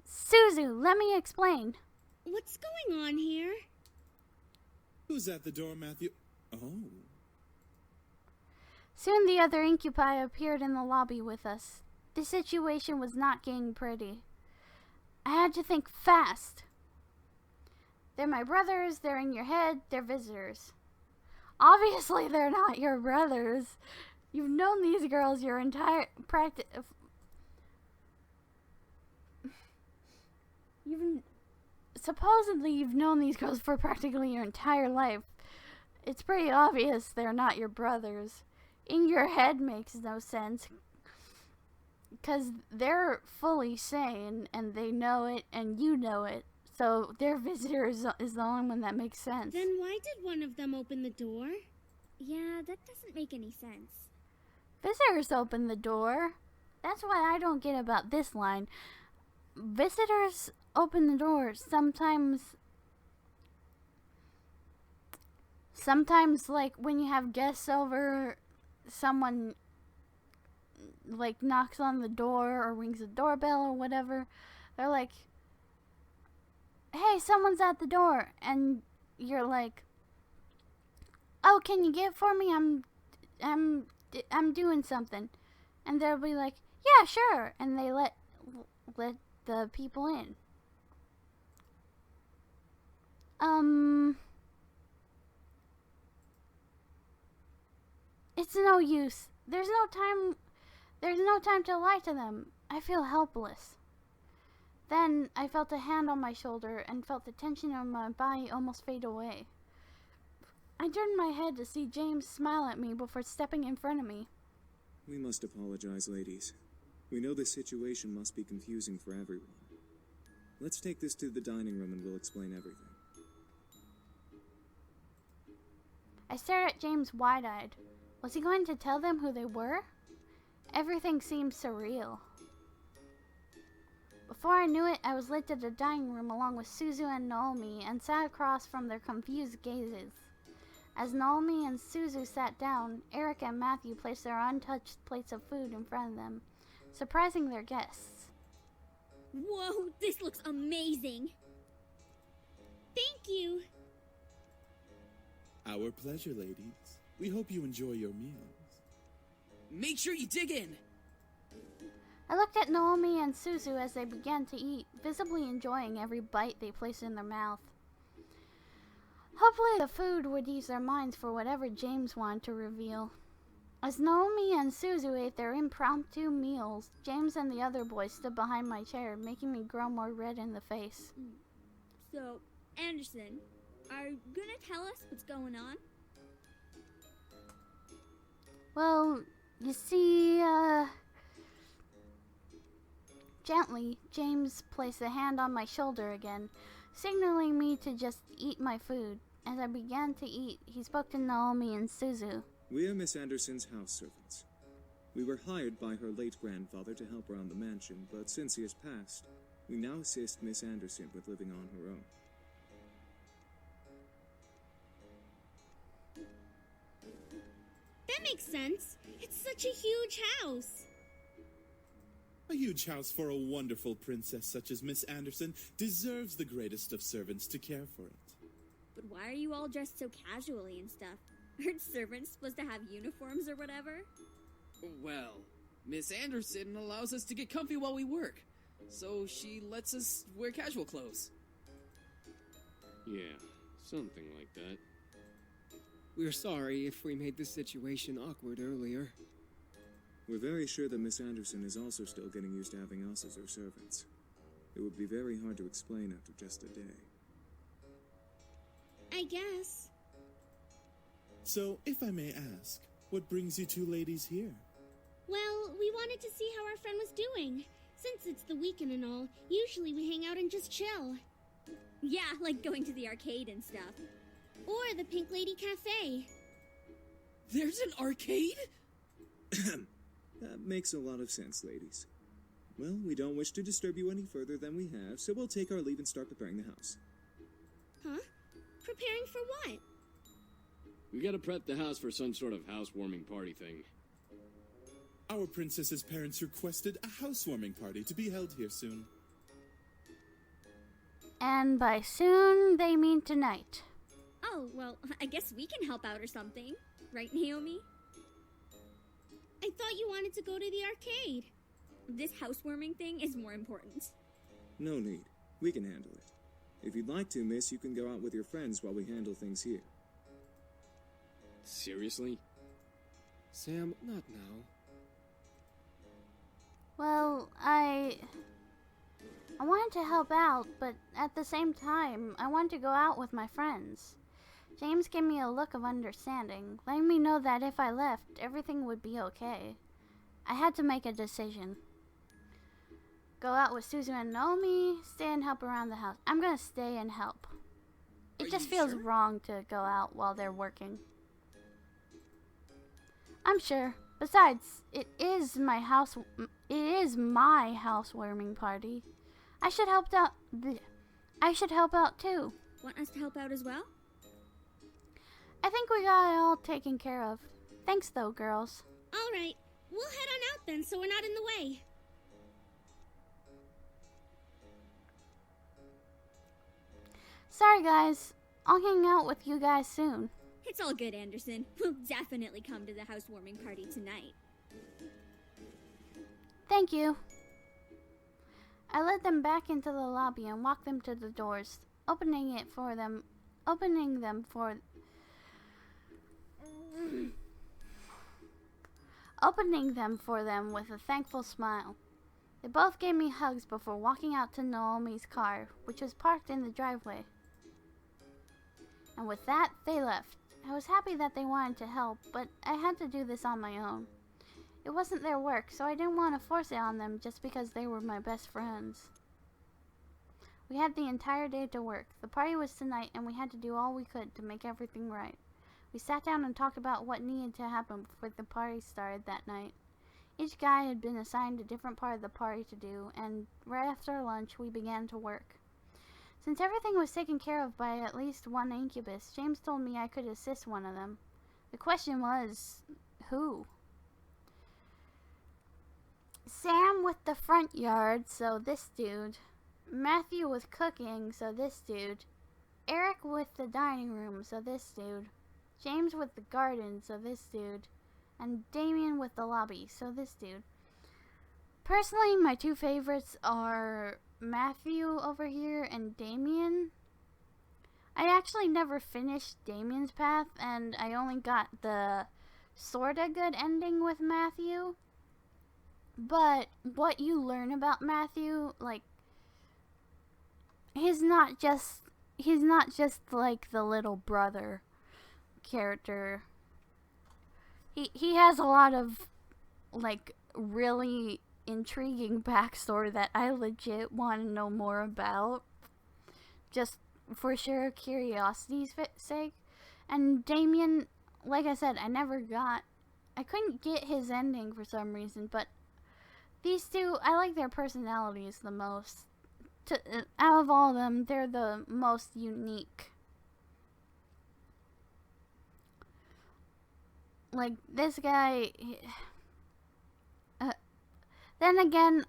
Suzu, let me explain. What's going on here? Who's at the door, Matthew? Oh. Soon the other incubi appeared in the lobby with us. The situation was not getting pretty. I had to think fast. They're my brothers, they're in your head, they're visitors. Obviously they're not your brothers. You've known these girls your entire Supposedly you've known these girls for practically your entire life. It's pretty obvious they're not your brothers. In your head makes no sense. Because they're fully sane, and they know it, and you know it. So their visitor is the only one that makes sense. Then why did one of them open the door? Yeah, that doesn't make any sense. Visitors open the door. That's what I don't get about this line. Visitors open the door. Sometimes like when you have guests over, someone like knocks on the door or rings the doorbell or whatever. They're like, hey, someone's at the door, and you're like, oh, can you get it for me? I'm doing something. And they'll be like, yeah, sure, and they let the people in. It's no use. There's no time to lie to them. I feel helpless. Then I felt a hand on my shoulder and felt the tension in my body almost fade away. I turned my head to see James smile at me before stepping in front of me. We must apologize, ladies. We know this situation must be confusing for everyone. Let's take this to the dining room and we'll explain everything. I stared at James wide-eyed. Was he going to tell them who they were? Everything seemed surreal. Before I knew it, I was led to the dining room along with Suzu and Naomi and sat across from their confused gazes. As Naomi and Suzu sat down, Eric and Matthew placed their untouched plates of food in front of them, surprising their guests. Whoa, this looks amazing! Thank you! Our pleasure, ladies. We hope you enjoy your meals. Make sure you dig in! I looked at Naomi and Suzu as they began to eat, visibly enjoying every bite they placed in their mouth. Hopefully the food would ease their minds for whatever James wanted to reveal. As Naomi and Suzu ate their impromptu meals, James and the other boys stood behind my chair, making me grow more red in the face. So, Anderson, are you gonna tell us what's going on? Well, you see, Gently, James placed a hand on my shoulder again, signaling me to just eat my food. As I began to eat, he spoke to Naomi and Suzu. We are Miss Anderson's house servants. We were hired by her late grandfather to help around the mansion, but since he has passed, we now assist Miss Anderson with living on her own. That makes sense. It's such a huge house. A huge house for a wonderful princess such as Miss Anderson deserves the greatest of servants to care for it. But why are you all dressed so casually and stuff? Aren't servants supposed to have uniforms or whatever? Well, Miss Anderson allows us to get comfy while we work, so she lets us wear casual clothes. Yeah, something like that. We're sorry if we made this situation awkward earlier. We're very sure that Miss Anderson is also still getting used to having us as her servants. It would be very hard to explain after just a day. I guess. So, if I may ask, what brings you two ladies here? Well, we wanted to see how our friend was doing. Since it's the weekend and all, usually we hang out and just chill. Yeah, like going to the arcade and stuff. Or the Pink Lady Cafe. There's an arcade? That makes a lot of sense, ladies. Well, we don't wish to disturb you any further than we have, so we'll take our leave and start preparing the house. Huh? Preparing for what? We gotta prep the house for some sort of housewarming party thing. Our princess's parents requested a housewarming party to be held here soon. And by soon, they mean tonight. Oh, well, I guess we can help out or something. Right, Naomi? I thought you wanted to go to the arcade. This housewarming thing is more important. No need. We can handle it. If you'd like to, miss, you can go out with your friends while we handle things here. Seriously? Sam, not now. Well, I wanted to help out, but at the same time, I wanted to go out with my friends. James gave me a look of understanding, letting me know that if I left, everything would be okay. I had to make a decision. Go out with Susan and Naomi, stay and help around the house. I'm gonna stay and help. It just feels wrong to go out while they're working. I'm sure. Besides, it is my housewarming party. I should help out. I should help out too. Want us to help out as well? I think we got it all taken care of. Thanks though, girls. All right. We'll head on out then so we're not in the way. Sorry guys. I'll hang out with you guys soon. It's all good, Anderson. We'll definitely come to the housewarming party tonight. Thank you. I led them back into the lobby and walked them to the doors, opening them for them with a thankful smile. They both gave me hugs before walking out to Naomi's car, which was parked in the driveway. And with that, they left. I was happy that they wanted to help, but I had to do this on my own. It wasn't their work, so I didn't want to force it on them just because they were my best friends. We had the entire day to work. The party was tonight, and we had to do all we could to make everything right. We sat down and talked about what needed to happen before the party started that night. Each guy had been assigned a different part of the party to do, and right after lunch, we began to work. Since everything was taken care of by at least one incubus, James told me I could assist one of them. The question was, who? Sam with the front yard, so this dude. Matthew with cooking, so this dude. Eric with the dining room, so this dude. James with the garden, so this dude. And Damien with the lobby, so this dude. Personally, my two favorites are Matthew over here and Damien. I actually never finished Damien's path, and I only got the sorta good ending with Matthew. But what you learn about Matthew, like, he's not just like the little brother character. He has a lot of, like, really intriguing backstory that I legit want to know more about. Just for sheer curiosity's sake. And Damien, like I said, I couldn't get his ending for some reason, but these two, I like their personalities the most. Out of all of them, they're the most unique. Like, this guy... then again,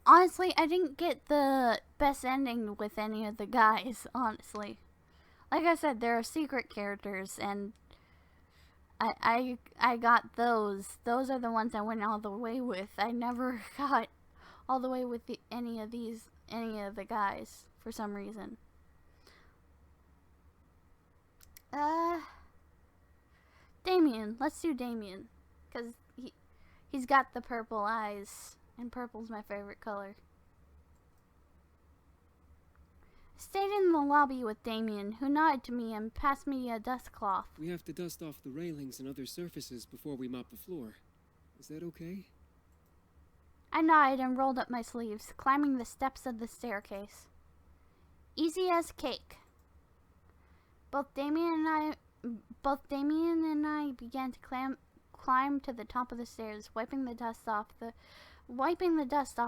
honestly, I didn't get the best ending with any of the guys, honestly. Like I said, there are secret characters, and I got those. Those are the ones I went all the way with. I never got all the way with any of the guys, for some reason. Damien. Let's do Damien. Because he's got the purple eyes. And purple's my favorite color. Stayed in the lobby with Damien, who nodded to me and passed me a dust cloth. We have to dust off the railings and other surfaces before we mop the floor. Is that okay? I nodded and rolled up my sleeves, climbing the steps of the staircase. Easy as cake. Both Damien and I began to climb to the top of the stairs, wiping the dust off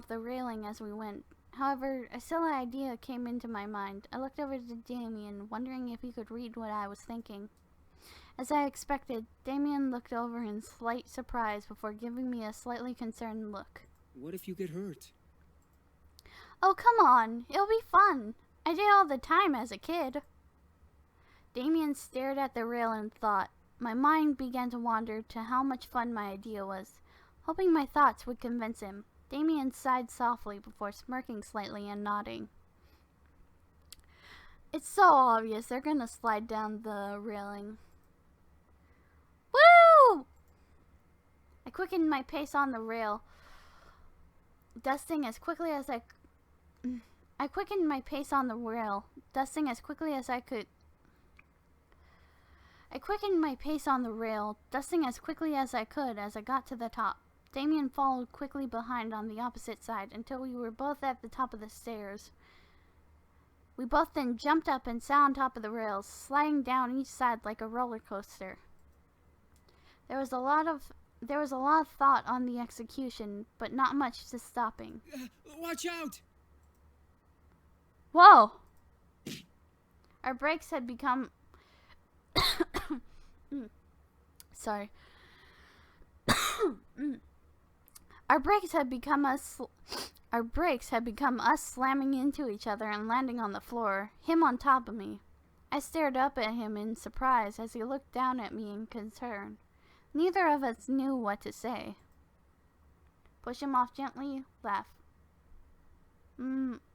the railing as we went. However, a silly idea came into my mind. I looked over to Damien, wondering if he could read what I was thinking. As I expected, Damien looked over in slight surprise before giving me a slightly concerned look. What if you get hurt? Oh, come on. It'll be fun. I did all the time as a kid. Damien stared at the rail and thought. My mind began to wander to how much fun my idea was, hoping my thoughts would convince him. Damien sighed softly before smirking slightly and nodding. It's so obvious they're gonna slide down the railing. Woo! I quickened my pace on the rail, dusting as quickly as I could as I got to the top. Damien followed quickly behind on the opposite side until we were both at the top of the stairs. We both then jumped up and sat on top of the rails, sliding down each side like a roller coaster. There was a lot of thought on the execution, but not much to stopping. Watch out! Whoa! Our brakes had become sorry. Our brakes had become us slamming into each other and landing on the floor, him on top of me. I stared up at him in surprise as he looked down at me in concern. Neither of us knew what to say. Push him off gently, laugh.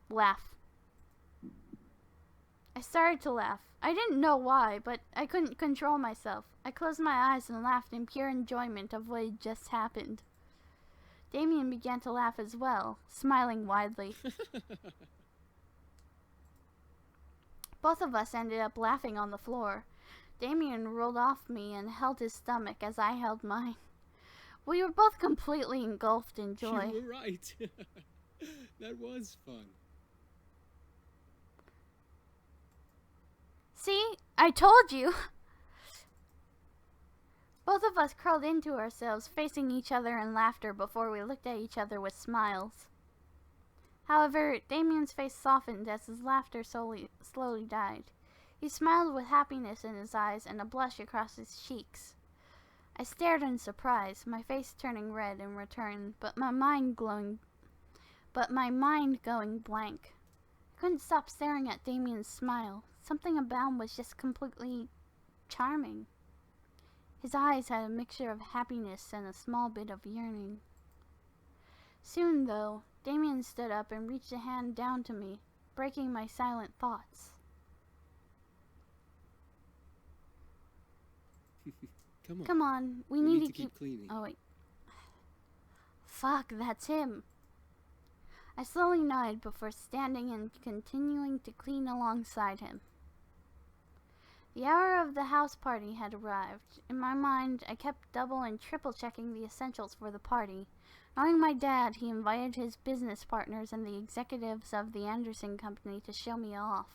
Laugh. I started to laugh. I didn't know why, but I couldn't control myself. I closed my eyes and laughed in pure enjoyment of what had just happened. Damien began to laugh as well, smiling widely. Both of us ended up laughing on the floor. Damien rolled off me and held his stomach as I held mine. We were both completely engulfed in joy. You were right. That was fun. See? I told you! Both of us curled into ourselves, facing each other in laughter before we looked at each other with smiles. However, Damien's face softened as his laughter slowly died. He smiled with happiness in his eyes and a blush across his cheeks. I stared in surprise, my face turning red in return, but my mind going blank. I couldn't stop staring at Damien's smile. Something about him was just completely charming. His eyes had a mixture of happiness and a small bit of yearning. Soon, though, Damien stood up and reached a hand down to me, breaking my silent thoughts. Come on, we need to keep cleaning. Oh, wait. Fuck, that's him. I slowly nodded before standing and continuing to clean alongside him. The hour of the house party had arrived. In my mind, I kept double and triple checking the essentials for the party. Knowing my dad, he invited his business partners and the executives of the Anderson Company to show me off.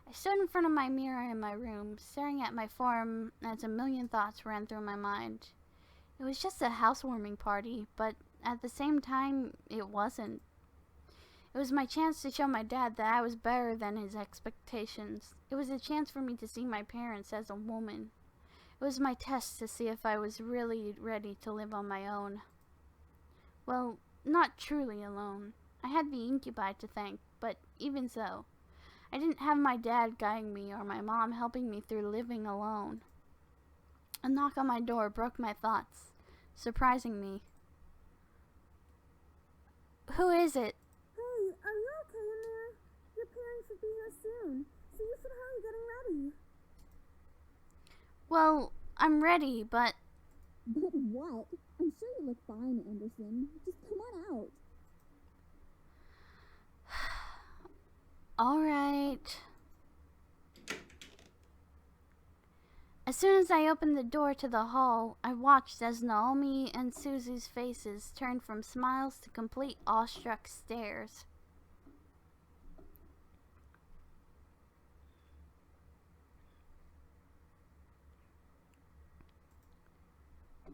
I stood in front of my mirror in my room, staring at my form as a million thoughts ran through my mind. It was just a housewarming party, but at the same time, it wasn't. It was my chance to show my dad that I was better than his expectations. It was a chance for me to see my parents as a woman. It was my test to see if I was really ready to live on my own. Well, not truly alone. I had the incubi to thank, but even so, I didn't have my dad guiding me or my mom helping me through living alone. A knock on my door broke my thoughts, surprising me. Who is it? Hey, are you okay in there? Your parents should be here soon, so you should hurry getting ready. Well, I'm ready, but... But what? I'm sure you look fine, Anderson. Just come on out. Alright. As soon as I opened the door to the hall, I watched as Naomi and Susie's faces turned from smiles to complete awestruck stares.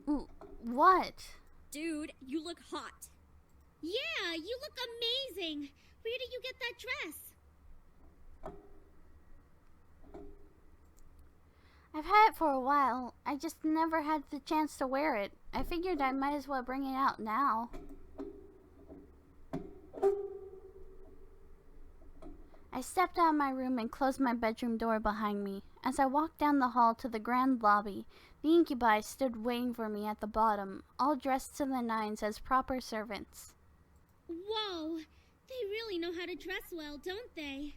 Ooh, what? Dude, you look hot. Yeah, you look amazing. Where did you get that dress? I've had it for a while. I just never had the chance to wear it. I figured I might as well bring it out now. I stepped out of my room and closed my bedroom door behind me. As I walked down the hall to the grand lobby, the incubi stood waiting for me at the bottom, all dressed to the nines as proper servants. Whoa, they really know how to dress well, don't they?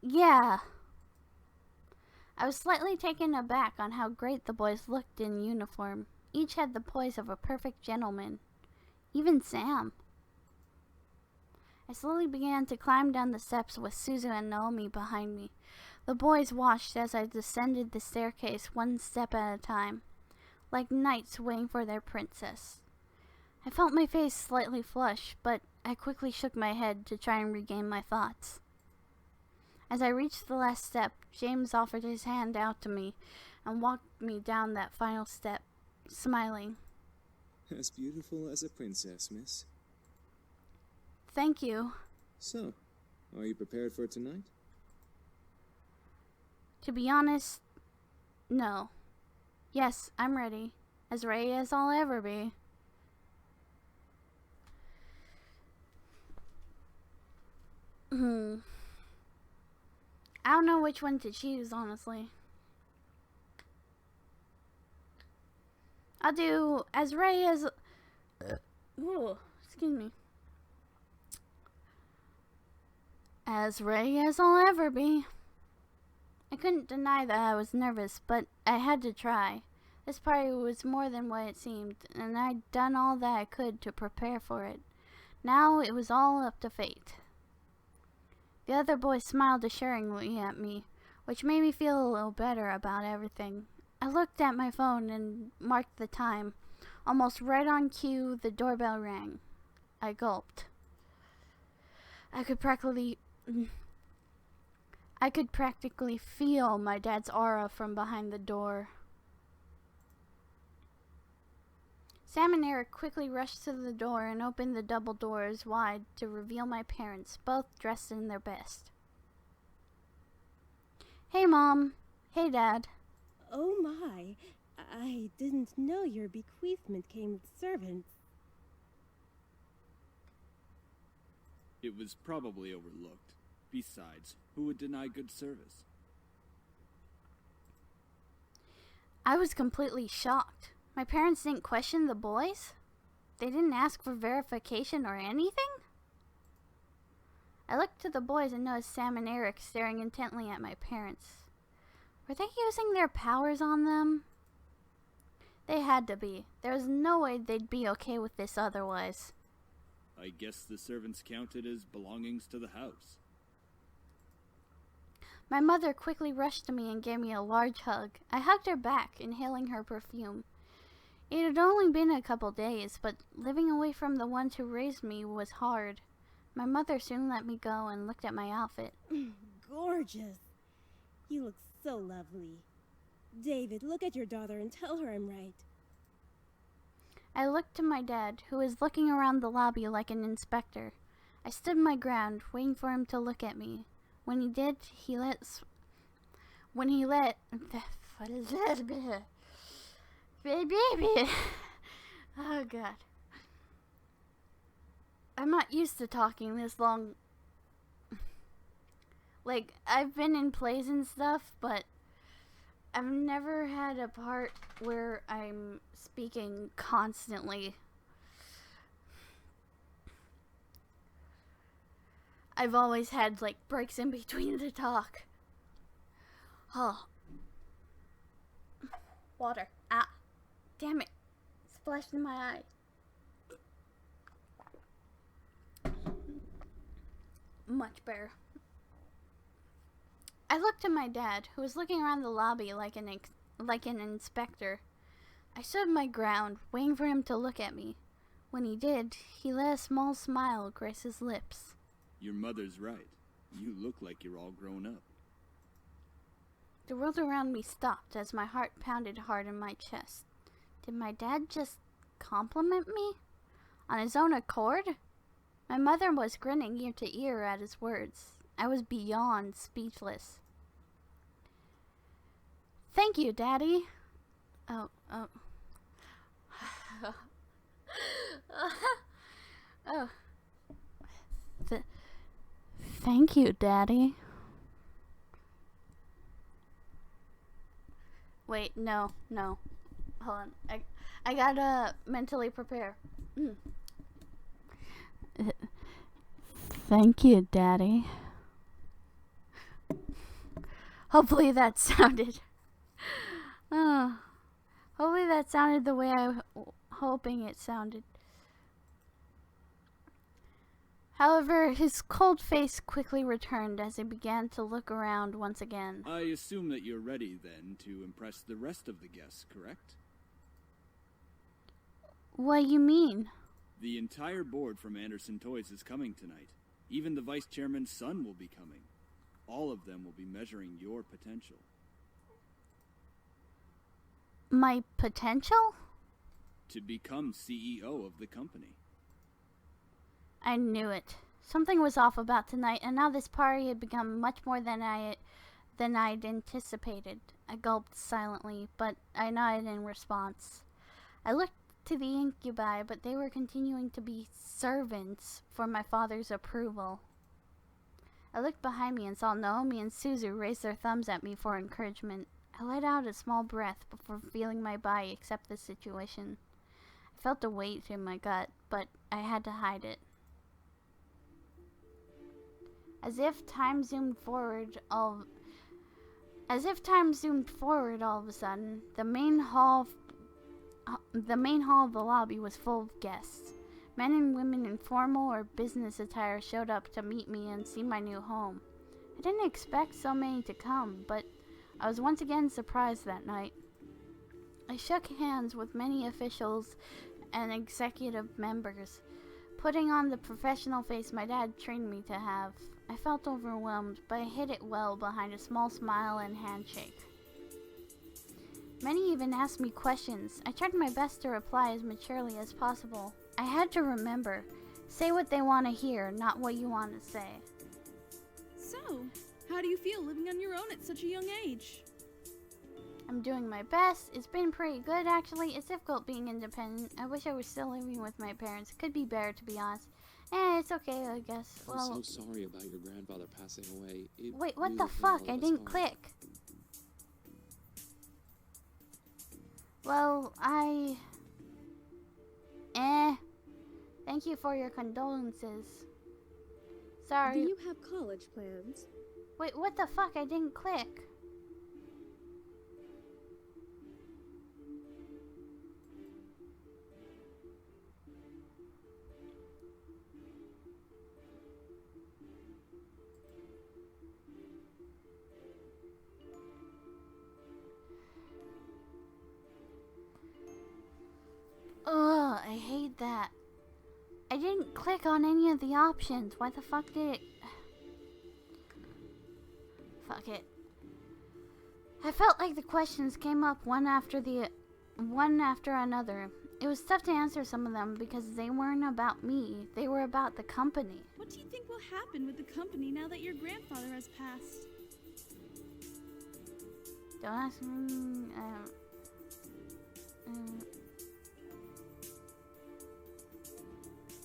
Yeah. I was slightly taken aback on how great the boys looked in uniform. Each had the poise of a perfect gentleman. Even Sam. I slowly began to climb down the steps with Suzu and Naomi behind me. The boys watched as I descended the staircase one step at a time, like knights waiting for their princess. I felt my face slightly flush, but I quickly shook my head to try and regain my thoughts. As I reached the last step, James offered his hand out to me and walked me down that final step, smiling. As beautiful as a princess, miss. Thank you. So, are you prepared for tonight? To be honest, no. Yes, I'm ready. As ready as I'll ever be. I don't know which one to choose, honestly. I'll do as ready as... excuse me. As ready as I'll ever be. I couldn't deny that I was nervous, but I had to try. This party was more than what it seemed, and I'd done all that I could to prepare for it. Now it was all up to fate. The other boys smiled assuringly at me, which made me feel a little better about everything. I looked at my phone and marked the time. Almost right on cue, the doorbell rang. I gulped. I could practically feel my dad's aura from behind the door. Sam and Eric quickly rushed to the door and opened the double doors wide to reveal my parents, both dressed in their best. Hey, Mom. Hey, Dad. Oh my, I didn't know your bequeathment came with servants. It was probably overlooked. Besides, who would deny good service? I was completely shocked. My parents didn't question the boys? They didn't ask for verification or anything? I looked to the boys and noticed Sam and Eric staring intently at my parents. Were they using their powers on them? They had to be. There was no way they'd be okay with this otherwise. I guess the servants counted as belongings to the house. My mother quickly rushed to me and gave me a large hug. I hugged her back, inhaling her perfume. It had only been a couple days, but living away from the ones who raised me was hard. My mother soon let me go and looked at my outfit. Gorgeous. You look so lovely. David, look at your daughter and tell her I'm right. I looked to my dad, who was looking around the lobby like an inspector. I stood my ground, waiting for him to look at me. When he did, what is that? Baby. Oh, God. I'm not used to talking this long. Like, I've been in plays and stuff, but I've never had a part where I'm speaking constantly. I've always had, like, breaks in between the talk. Oh. Water. Ah. Damn it. splashed in my eye. Much better. I looked at my dad, who was looking around the lobby like an inspector. I stood my ground, waiting for him to look at me. When he did, he let a small smile grace his lips. Your mother's right. You look like you're all grown up. The world around me stopped as my heart pounded hard in my chest. Did my dad just compliment me? On his own accord? My mother was grinning ear to ear at his words. I was beyond speechless. Thank you, Daddy. Oh. Oh. Thank you, Daddy. Wait, no. Hold on. I gotta mentally prepare. Thank you, Daddy. Hopefully that sounded... hopefully that sounded the way I was hoping it sounded. However, his cold face quickly returned as he began to look around once again. I assume that you're ready, then, to impress the rest of the guests, correct? What you mean? The entire board from Anderson Toys is coming tonight. Even the vice chairman's son will be coming. All of them will be measuring your potential. My potential? To become CEO of the company. I knew it. Something was off about tonight, and now this party had become much more than I'd anticipated. I gulped silently, but I nodded in response. I looked to the incubi, but they were continuing to be servants for my father's approval. I looked behind me and saw Naomi and Suzu raise their thumbs at me for encouragement. I let out a small breath before feeling my body accept the situation. I felt a weight in my gut, but I had to hide it. As if time zoomed forward all of a sudden, the main hall of the lobby was full of guests. Men and women in formal or business attire showed up to meet me and see my new home. I didn't expect so many to come, but I was once again surprised that night. I shook hands with many officials and executive members, putting on the professional face my dad trained me to have. I felt overwhelmed, but I hid it well behind a small smile and handshake. Many even asked me questions. I tried my best to reply as maturely as possible. I had to remember, say what they want to hear, not what you want to say. So, how do you feel living on your own at such a young age? I'm doing my best. It's been pretty good, actually. It's difficult being independent. I wish I was still living with my parents. It could be better, to be honest. It's okay, I guess. Well, I'm so sorry about your grandfather passing away. Wait, what the fuck? I didn't click. Well, thank you for your condolences. Sorry. Do you have college plans? Wait, what the fuck? I didn't click. Ugh, I hate that. I didn't click on any of the options. Why the fuck did it? Fuck it. I felt like the questions came up one after another. It was tough to answer some of them because they weren't about me. They were about the company. What do you think will happen with the company now that your grandfather has passed? Don't ask me.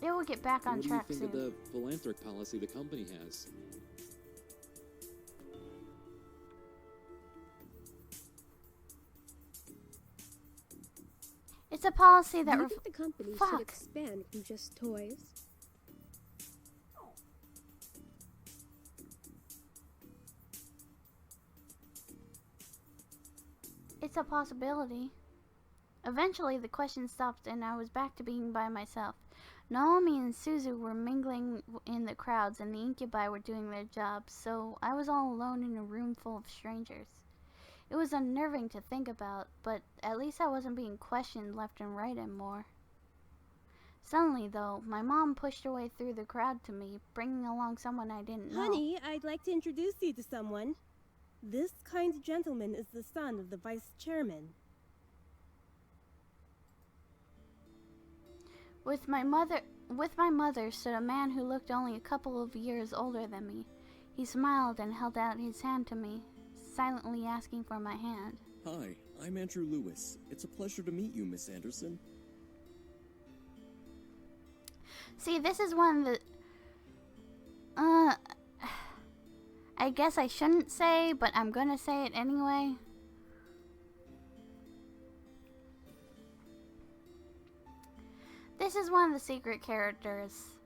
They will get back on track soon. What do you think of the philanthropic policy the company has? It's a policy that Do you think the company should expand from just toys? It's a possibility. Eventually, the question stopped and I was back to being by myself. Naomi and Suzu were mingling in the crowds and the incubi were doing their jobs, so I was all alone in a room full of strangers. It was unnerving to think about, but at least I wasn't being questioned left and right anymore. Suddenly, though, my mom pushed her way through the crowd to me, bringing along someone I didn't know. Honey, I'd like to introduce you to someone. This kind gentleman is the son of the vice chairman. With my mother stood a man who looked only a couple of years older than me. He smiled and held out his hand to me, silently asking for my hand. Hi, I'm Andrew Lewis. It's a pleasure to meet you, Miss Anderson. See, this is one of the... I guess I shouldn't say, but I'm gonna say it anyway. This is one of the secret characters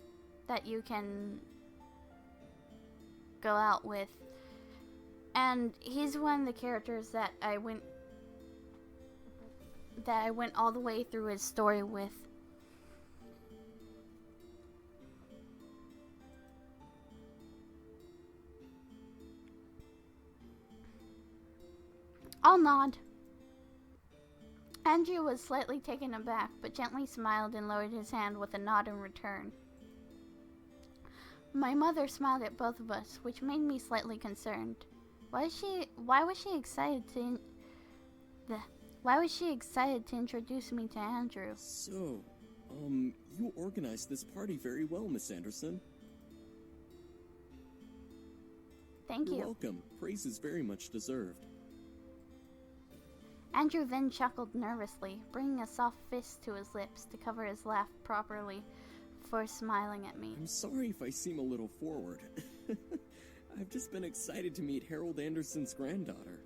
that you can go out with. And he's one of the characters that I went all the way through his story with. I'll nod. Andrew was slightly taken aback, but gently smiled and lowered his hand with a nod in return. My mother smiled at both of us, which made me slightly concerned. Why was she excited to introduce me to Andrew? So, you organized this party very well, Miss Anderson. Thank you. You're welcome. Praise is very much deserved. Andrew then chuckled nervously, bringing a soft fist to his lips to cover his laugh properly before smiling at me. I'm sorry if I seem a little forward. I've just been excited to meet Harold Anderson's granddaughter.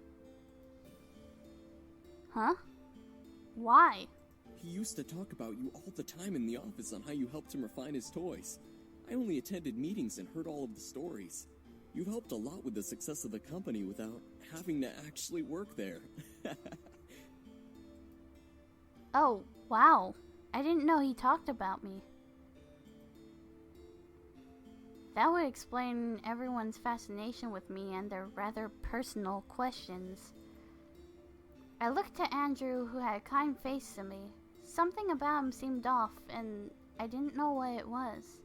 Huh? Why? He used to talk about you all the time in the office on how you helped him refine his toys. I only attended meetings and heard all of the stories. You've helped a lot with the success of the company without having to actually work there. Oh, wow. I didn't know he talked about me. That would explain everyone's fascination with me and their rather personal questions. I looked to Andrew, who had a kind face to me. Something about him seemed off, and I didn't know what it was.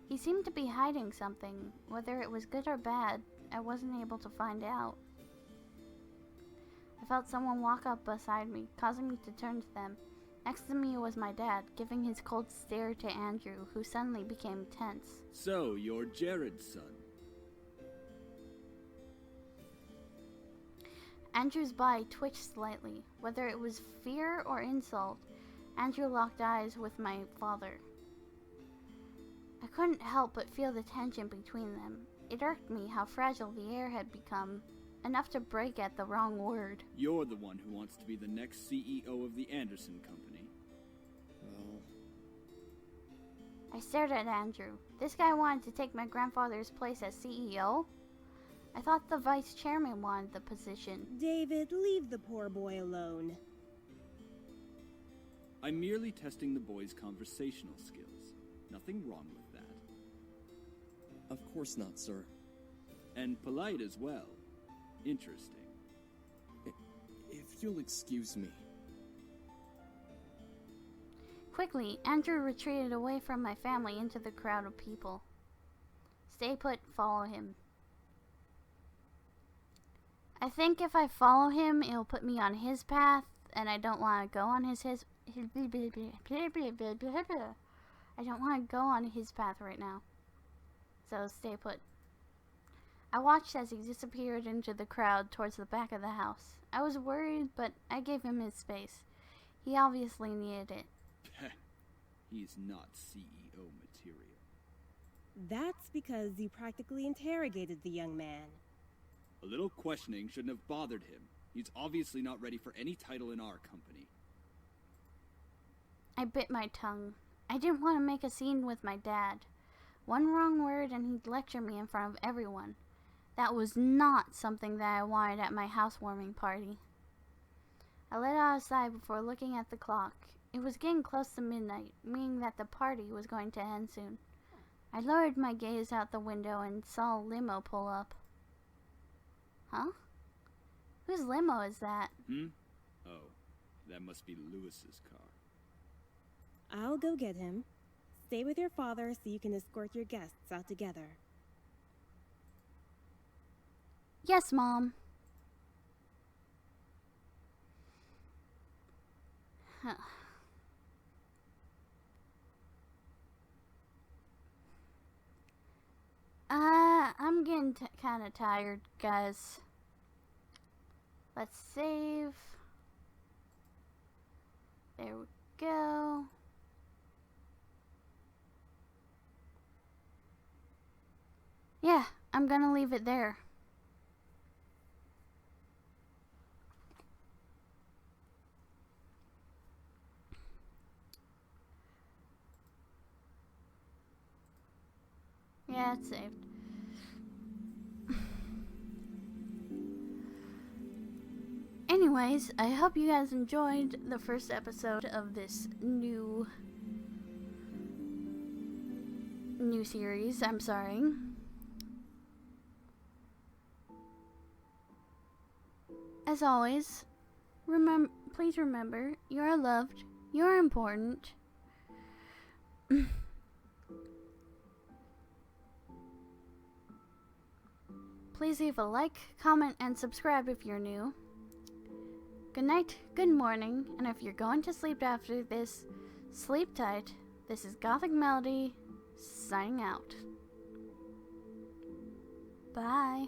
He seemed to be hiding something. Whether it was good or bad, I wasn't able to find out. I felt someone walk up beside me, causing me to turn to them. Next to me was my dad, giving his cold stare to Andrew, who suddenly became tense. So, you're Jared's son. Andrew's body twitched slightly. Whether it was fear or insult, Andrew locked eyes with my father. I couldn't help but feel the tension between them. It irked me how fragile the air had become, enough to break at the wrong word. You're the one who wants to be the next CEO of the Anderson Company. Well... I stared at Andrew. This guy wanted to take my grandfather's place as CEO? I thought the vice chairman wanted the position. David, leave the poor boy alone. I'm merely testing the boy's conversational skills. Nothing wrong with that. Of course not, sir. And polite as well. Interesting. If you'll excuse me. Quickly, Andrew retreated away from my family into the crowd of people. Stay put, follow him. I think if I follow him, it'll put me on his path, and I don't want to go on his I don't want to go on his path right now. So stay put. I watched as he disappeared into the crowd towards the back of the house. I was worried, but I gave him his space. He obviously needed it. He's not CEO material. That's because you practically interrogated the young man. A little questioning shouldn't have bothered him. He's obviously not ready for any title in our company. I bit my tongue. I didn't want to make a scene with my dad. One wrong word and he'd lecture me in front of everyone. That was not something that I wanted at my housewarming party. I let out a sigh before looking at the clock. It was getting close to midnight, meaning that the party was going to end soon. I lowered my gaze out the window and saw a limo pull up. Huh? Whose limo is that? Oh, that must be Lewis's car. I'll go get him. Stay with your father so you can escort your guests out together. Yes, Mom. Huh. I'm getting kind of tired, guys. Let's save. There we go. Yeah, I'm gonna leave it there. Yeah, it's saved. Anyways, I hope you guys enjoyed the first episode of this new series. I'm sorry. As always, please remember, you are loved, you are important. Please leave a like, comment, and subscribe if you're new. Good night, good morning, and if you're going to sleep after this, sleep tight. This is Gothic Melody, signing out. Bye.